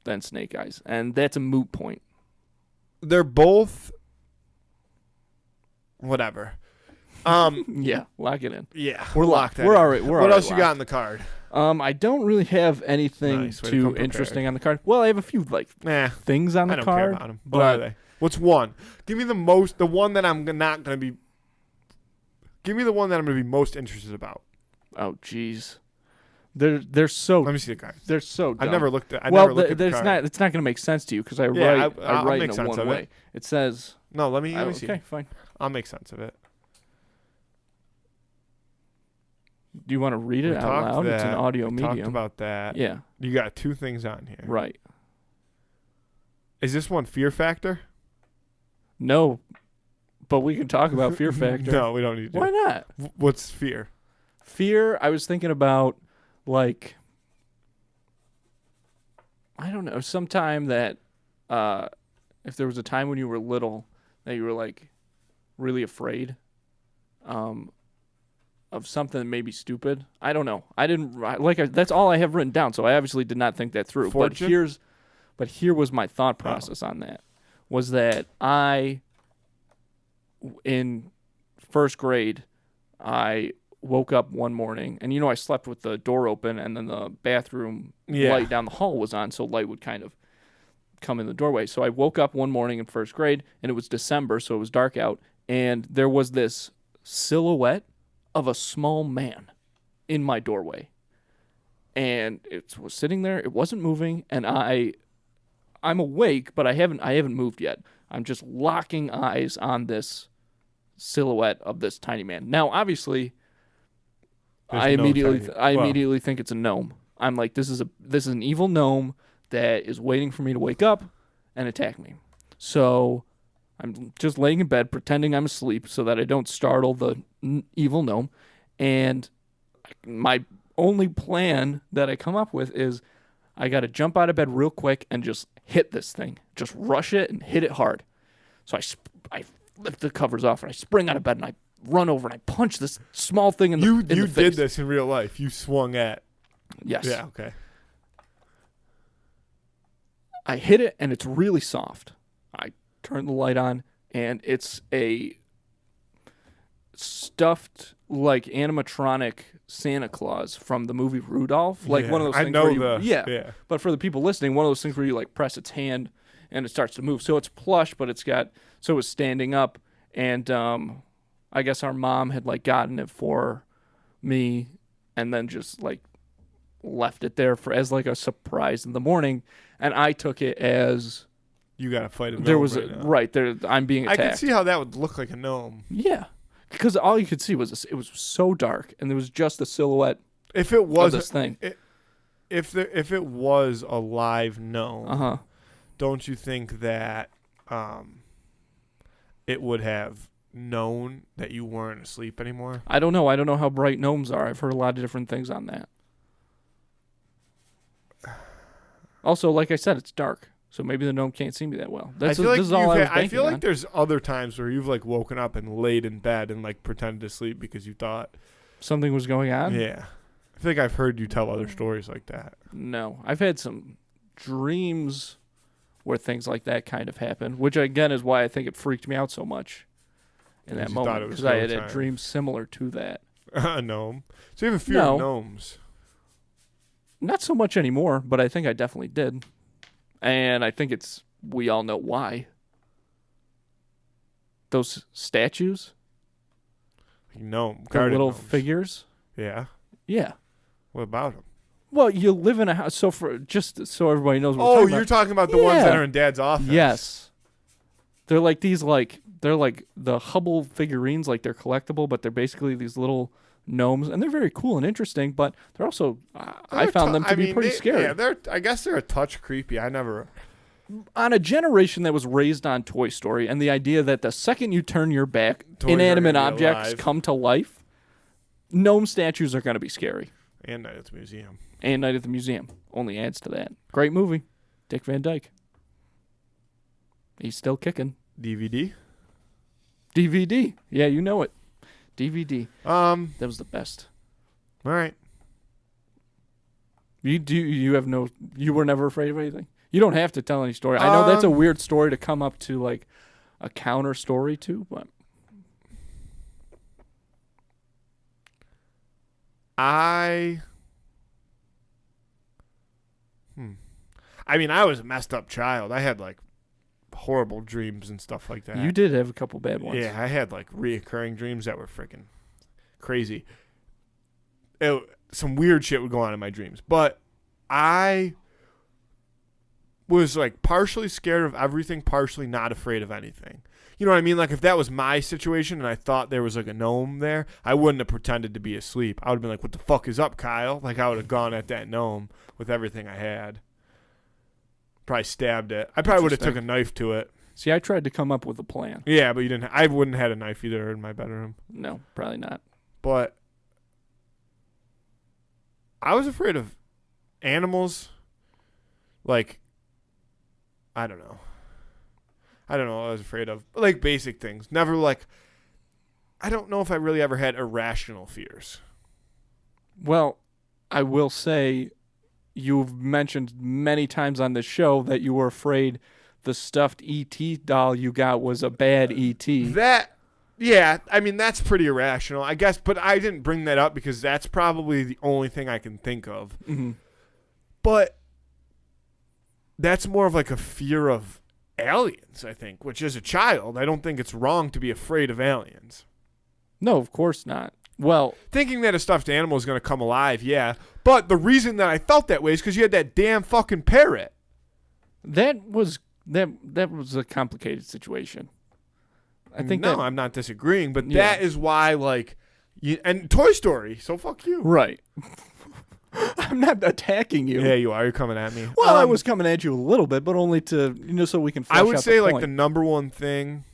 than Snake Eyes. And that's a moot point. They're both whatever. Yeah, lock it in. Yeah, we're locked. We're all right. What else you got in the card? I don't really have anything too interesting on the card. Well, I have a few things on the card. I don't care about them. What are they? What's one? Give me the one that I'm not going to be. Give me the one that I'm going to be most interested about. Oh, jeez. They're so. Let me see the card. They're so dumb. I've never looked at. It's not going to make sense to you because I write in a one way. It says. No, let me see. Okay, fine. I'll make sense of it. Do you want to read it out loud? It's an audio medium. Talked about that. Yeah. You got two things on here. Right. Is this one Fear Factor? No, but we can talk about Fear Factor. No, we don't need to. Why not? What's fear? Fear, I was thinking about, like, I don't know, sometime that if there was a time when you were little that you were, like, really afraid of something maybe stupid. I don't know. That's all I have written down, so I obviously did not think that through. Fortune? But here was my thought process on that. Was that in first grade, I woke up one morning, and I slept with the door open, and then the bathroom light down the hall was on, so light would kind of come in the doorway. So I woke up one morning in first grade, and it was December, so it was dark out, and there was this silhouette of a small man in my doorway. And it was sitting there, it wasn't moving, and I'm awake, but I haven't moved yet. I'm just locking eyes on this silhouette of this tiny man. Now, obviously, I immediately think it's a gnome. I'm like, this is an evil gnome that is waiting for me to wake up and attack me. So I'm just laying in bed pretending I'm asleep so that I don't startle the evil gnome. And my only plan that I come up with is I got to jump out of bed real quick and just hit this thing. Just rush it and hit it hard. So I lift the covers off and I spring out of bed and I run over and I punch this small thing in the face. You did this in real life. You swung at. Yes. Yeah, okay. I hit it and it's really soft. I turn the light on and it's a stuffed, like, animatronic Santa Claus from the movie Rudolph. Like one of those things. I know yeah. But for the people listening, one of those things where you like press its hand and it starts to move. So it's plush, but it's standing up. And I guess our mom had like gotten it for me and then just like left it there as like a surprise in the morning. And I took it as you got to fight a gnome. There was I'm being attacked. I could see how that would look like a gnome. Yeah. Because all you could see was it was so dark, and there was just the silhouette. If it was of this thing, if it was a live gnome, don't you think that it would have known that you weren't asleep anymore? I don't know. I don't know how bright gnomes are. I've heard a lot of different things on that. Also, like I said, it's dark. So maybe the gnome can't see me that well. This is all I was banking I feel like on. There's other times where you've like woken up and laid in bed and like pretended to sleep because you thought something was going on. Yeah, I I think I've heard you tell other stories like that. No. I've had some dreams where things like that kind of happen, which again is why I think it freaked me out so much in that moment, because I had a dream similar to that. A gnome. So you have a fear of gnomes? Not so much anymore, but I think I definitely did. And I think we all know why. Those statues? Gnome. The little figures? Yeah. Yeah. What about them? Well, you live in a house, so just so everybody knows what we're talking about. You're talking about the ones that are in Dad's office. Yes. They're like these, they're like the Hubble figurines, like they're collectible, but they're basically these little gnomes, and they're very cool and interesting, but they're also, I found them to be pretty scary. Yeah, I guess they're a touch creepy. On a generation that was raised on Toy Story, and the idea that the second you turn your back, inanimate objects come to life, gnome statues are going to be scary. And Night at the Museum. Only adds to that. Great movie. Dick Van Dyke. He's still kicking. DVD? Yeah, you know it. DVD. That was the best. All right. You were never afraid of anything? You don't have to tell any story. I know that's a weird story to come up to, like, a counter story to, but I was a messed up child. I had, like, horrible dreams and stuff like that. You did have a couple bad ones. Yeah, I had, like, reoccurring dreams that were freaking crazy. Some weird shit would go on in my dreams. But I was, like, partially scared of everything, partially not afraid of anything. You know what I mean? Like, if that was my situation and I thought there was, like, a gnome there, I wouldn't have pretended to be asleep. I would have been like, what the fuck is up, Kyle? Like, I would have gone at that gnome with everything I had. Probably stabbed it. I probably would have took a knife to it. See, I tried to come up with a plan. Yeah, but you didn't. I wouldn't have had a knife either in my bedroom. No, probably not. But I was afraid of animals. Like, I don't know what I was afraid of. Like, basic things. Never, like, I don't know if I really ever had irrational fears. Well, I will say, you've mentioned many times on this show that you were afraid the stuffed E.T. doll you got was a bad E.T. That's pretty irrational, I guess, but I didn't bring that up because that's probably the only thing I can think of. Mm-hmm. But that's more of like a fear of aliens, I think, which as a child, I don't think it's wrong to be afraid of aliens. No, of course not. Well, thinking that a stuffed animal is going to come alive, yeah. But the reason that I felt that way is because you had that damn fucking parrot. That was a complicated situation. I think I'm not disagreeing, but that is why, like, and Toy Story. So fuck you. Right. I'm not attacking you. Yeah, you are. You're coming at me. Well, I was coming at you a little bit, but only to so we can. I would say the like the number one thing.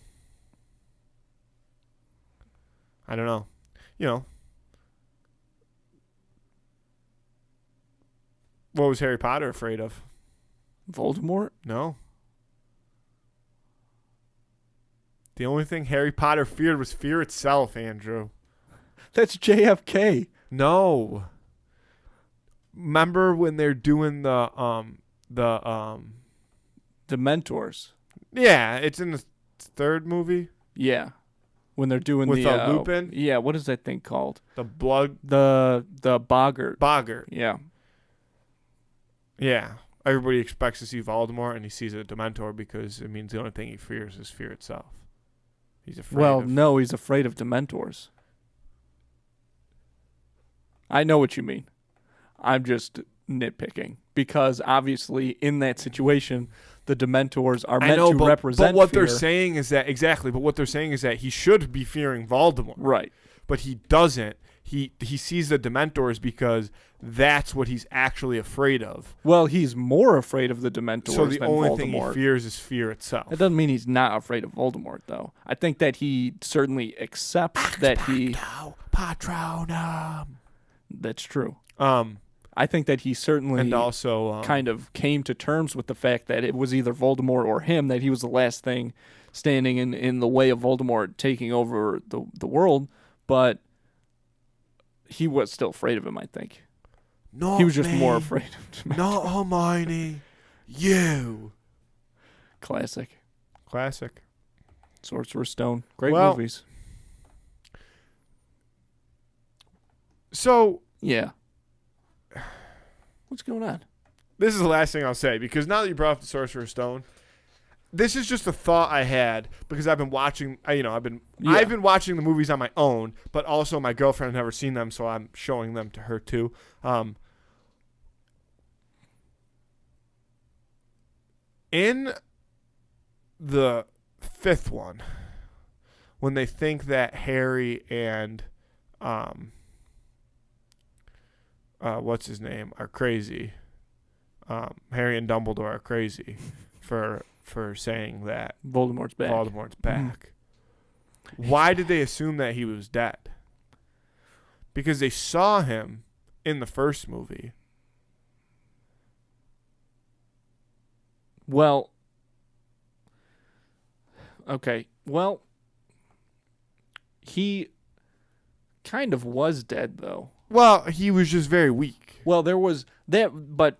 I don't know. What was Harry Potter afraid of? Voldemort? No. The only thing Harry Potter feared was fear itself, Andrew. That's JFK. No. Remember when they're doing the Mentors? Yeah, it's in the third movie. Yeah. When they're doing with Lupin? Yeah, what is that thing called? The blood... The Boggart. Boggart. Yeah. Yeah. Everybody expects to see Voldemort, and he sees a Dementor because it means the only thing he fears is fear itself. He's afraid no, he's afraid of Dementors. I know what you mean. I'm just nitpicking because obviously in that situation, the Dementors are meant to represent But what fear. they're saying is that But what they're saying is that he should be fearing Voldemort, right? But he doesn't. He sees the Dementors because that's what he's actually afraid of. Well, he's more afraid of the Dementors so the than only Voldemort. thing he fears is fear itself. That doesn't mean he's not afraid of Voldemort, though. I think that he certainly accepts that he. Patronum. That's true. I think that he certainly and also kind of came to terms with the fact that it was either Voldemort or him, that he was the last thing standing in the way of Voldemort taking over the world, but he was still afraid of him, I think. Not He was just me. more afraid of Not Hermione. You. Classic. Sorcerer's Stone. Great movies. So. Yeah. What's going on? This is the last thing I'll say, because now that you brought up the Sorcerer's Stone, this is just a thought I had because I've been watching. I've been watching the movies on my own, but also my girlfriend had never seen them, so I'm showing them to her too. In the fifth one, when they think that Harry and what's his name are crazy, Harry and Dumbledore are crazy for saying that Voldemort's back. Why did they assume that he was dead? Because they saw him in the first movie. Well, okay. Well, he kind of was dead, though. Well, he was just very weak. Well, there was that, but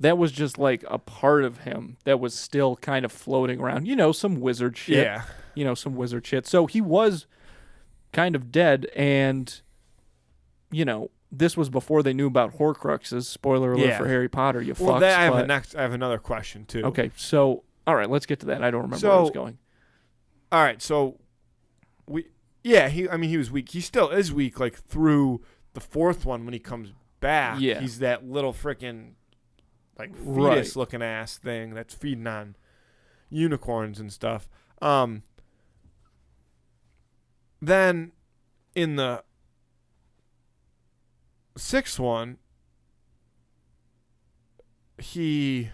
that was just like a part of him that was still kind of floating around. Some wizard shit. Yeah. Some wizard shit. So he was kind of dead, and, this was before they knew about Horcruxes. Spoiler alert for Harry Potter, you fucks. I have another question, too. Okay, so, all right, let's get to that. I don't remember where I was going. All right, so, he was weak. He still is weak, like, through the fourth one when he comes back. Yeah. He's that little freaking, like, fetus-looking ass thing that's feeding on unicorns and stuff. Then, in the sixth one, is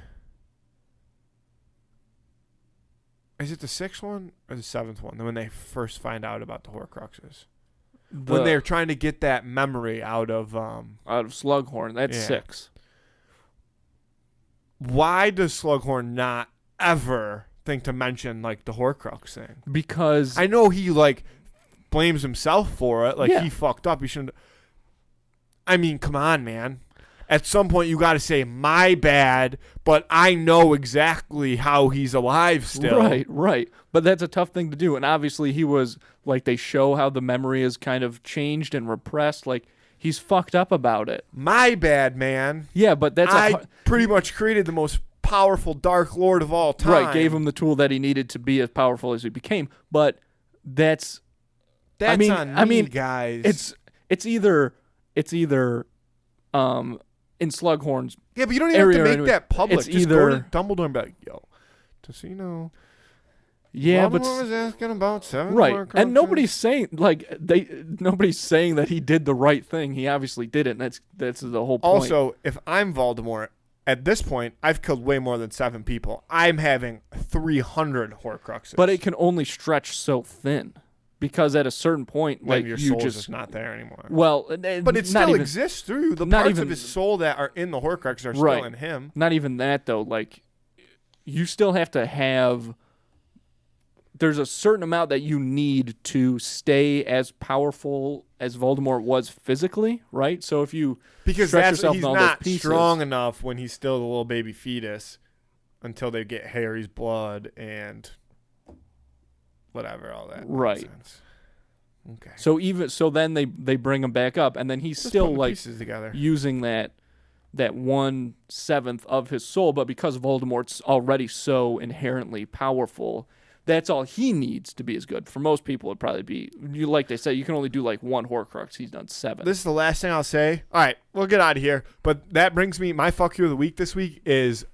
it the sixth one or the seventh one? When they first find out about the Horcruxes, when they're trying to get that memory out of Slughorn. That's 6. Why does Slughorn not ever think to mention like the Horcrux thing? Because I know he like blames himself for it. Like he fucked up. He shouldn't. I mean, come on, man. At some point, you got to say, my bad, but I know exactly how he's alive still. Right. But that's a tough thing to do. And obviously, he was, like, they show how the memory is kind of changed and repressed. Like, he's fucked up about it. My bad, man. Yeah, but I pretty much created the most powerful Dark Lord of all time. Right, gave him the tool that he needed to be as powerful as he became. But that's on me, guys. It's either in Slughorn's yeah, but you don't even have to make that public. It's just go to Dumbledore and be like, yo, just so you know. Yeah, but was asking about 7 right, and nobody's saying that he did the right thing. He obviously didn't. That's the whole point. Also, if I'm Voldemort, at this point, I've killed way more than 7 people. I'm having 300 Horcruxes. But it can only stretch so thin. Because at a certain point, like, your you soul's just not there anymore. Well, but it still exists through you. The parts of his soul that are in the Horcrux are still in him. Not even that, though. Like, you still have to have. There's a certain amount that you need to stay as powerful as Voldemort was physically, right? So if you stretch yourself in all those pieces, he's not strong enough when he's still a little baby fetus until they get Harry's blood and. Whatever, all that nonsense. Okay. So then they bring him back up, and then he's still like using that 1/7 of his soul, but because Voldemort's already so inherently powerful, that's all he needs to be as good. For most people, it'd probably be like they say, you can only do like 1 Horcrux. He's done 7. This is the last thing I'll say. All right, we'll get out of here. But that brings me my fuck you of the week this week is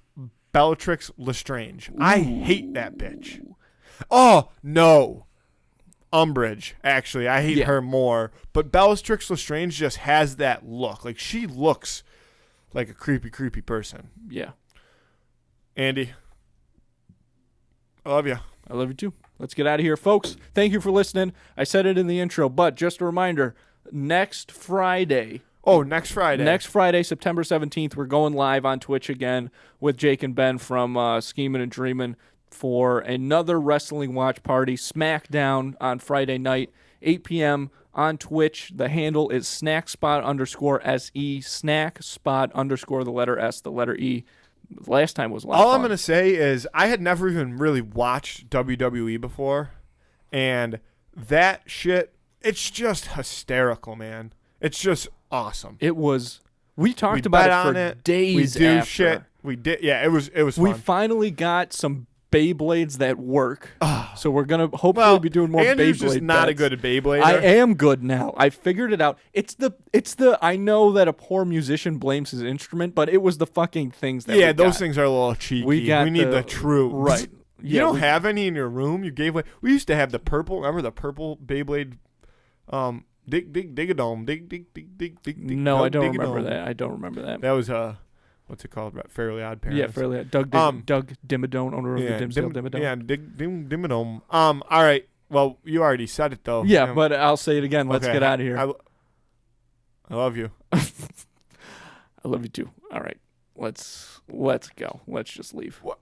Bellatrix Lestrange. Ooh. I hate that bitch. Oh, no. Umbridge, actually. I hate her more. But Bellatrix Lestrange just has that look. Like, she looks like a creepy, creepy person. Yeah. Andy, I love you. I love you, too. Let's get out of here, folks. Thank you for listening. I said it in the intro, but just a reminder, next Friday... next Friday. Next Friday, September 17th, we're going live on Twitch again with Jake and Ben from Schemin' and Dreamin'. For another wrestling watch party, SmackDown on Friday night, 8 p.m. on Twitch. The handle is snackspot_SE, snackspot_ the letter S, the letter E. Last time was a lot of All fun. I'm going to say is I had never even really watched WWE before, and that shit, it's just hysterical, man. It's just awesome. It was. We talked about it for days. We do after. shit. We did. Yeah, it was fun. We finally got some Beyblades that work. So we're going to hopefully be doing more Andrew's Beyblade just not a bets. good Beyblader. I am good now. I figured it out. It's the I know that a poor musician blames his instrument, but it was the fucking things that Yeah, we those got. things are a little cheeky. We need the true. Right. You don't have any in your room? You gave away. We used to have the purple. Remember the purple Beyblade? Dig-a-dome. Dig-dig-dig-dig-dig. No, I don't remember that. I don't remember that. That was what's it called? Fairly Odd Parents. Yeah, Fairly Odd. Doug Dimmadome, owner of the Dimsdale Dimmadome. Yeah, Dimmadome. All right. Well, you already said it though. Yeah, but I'll say it again. Let's get out of here. I love you. I love you too. All right. Let's go. Let's just leave. What?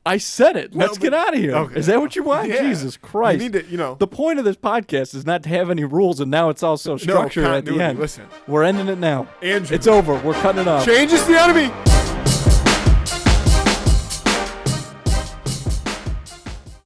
I said it. Let's get out of here. Okay. Is that what you want? Yeah. Jesus Christ. You need to, The point of this podcast is not to have any rules, and now it's all so structured at the end. Listen. We're ending it now. Andrew. It's over. We're cutting it off. Change is the enemy.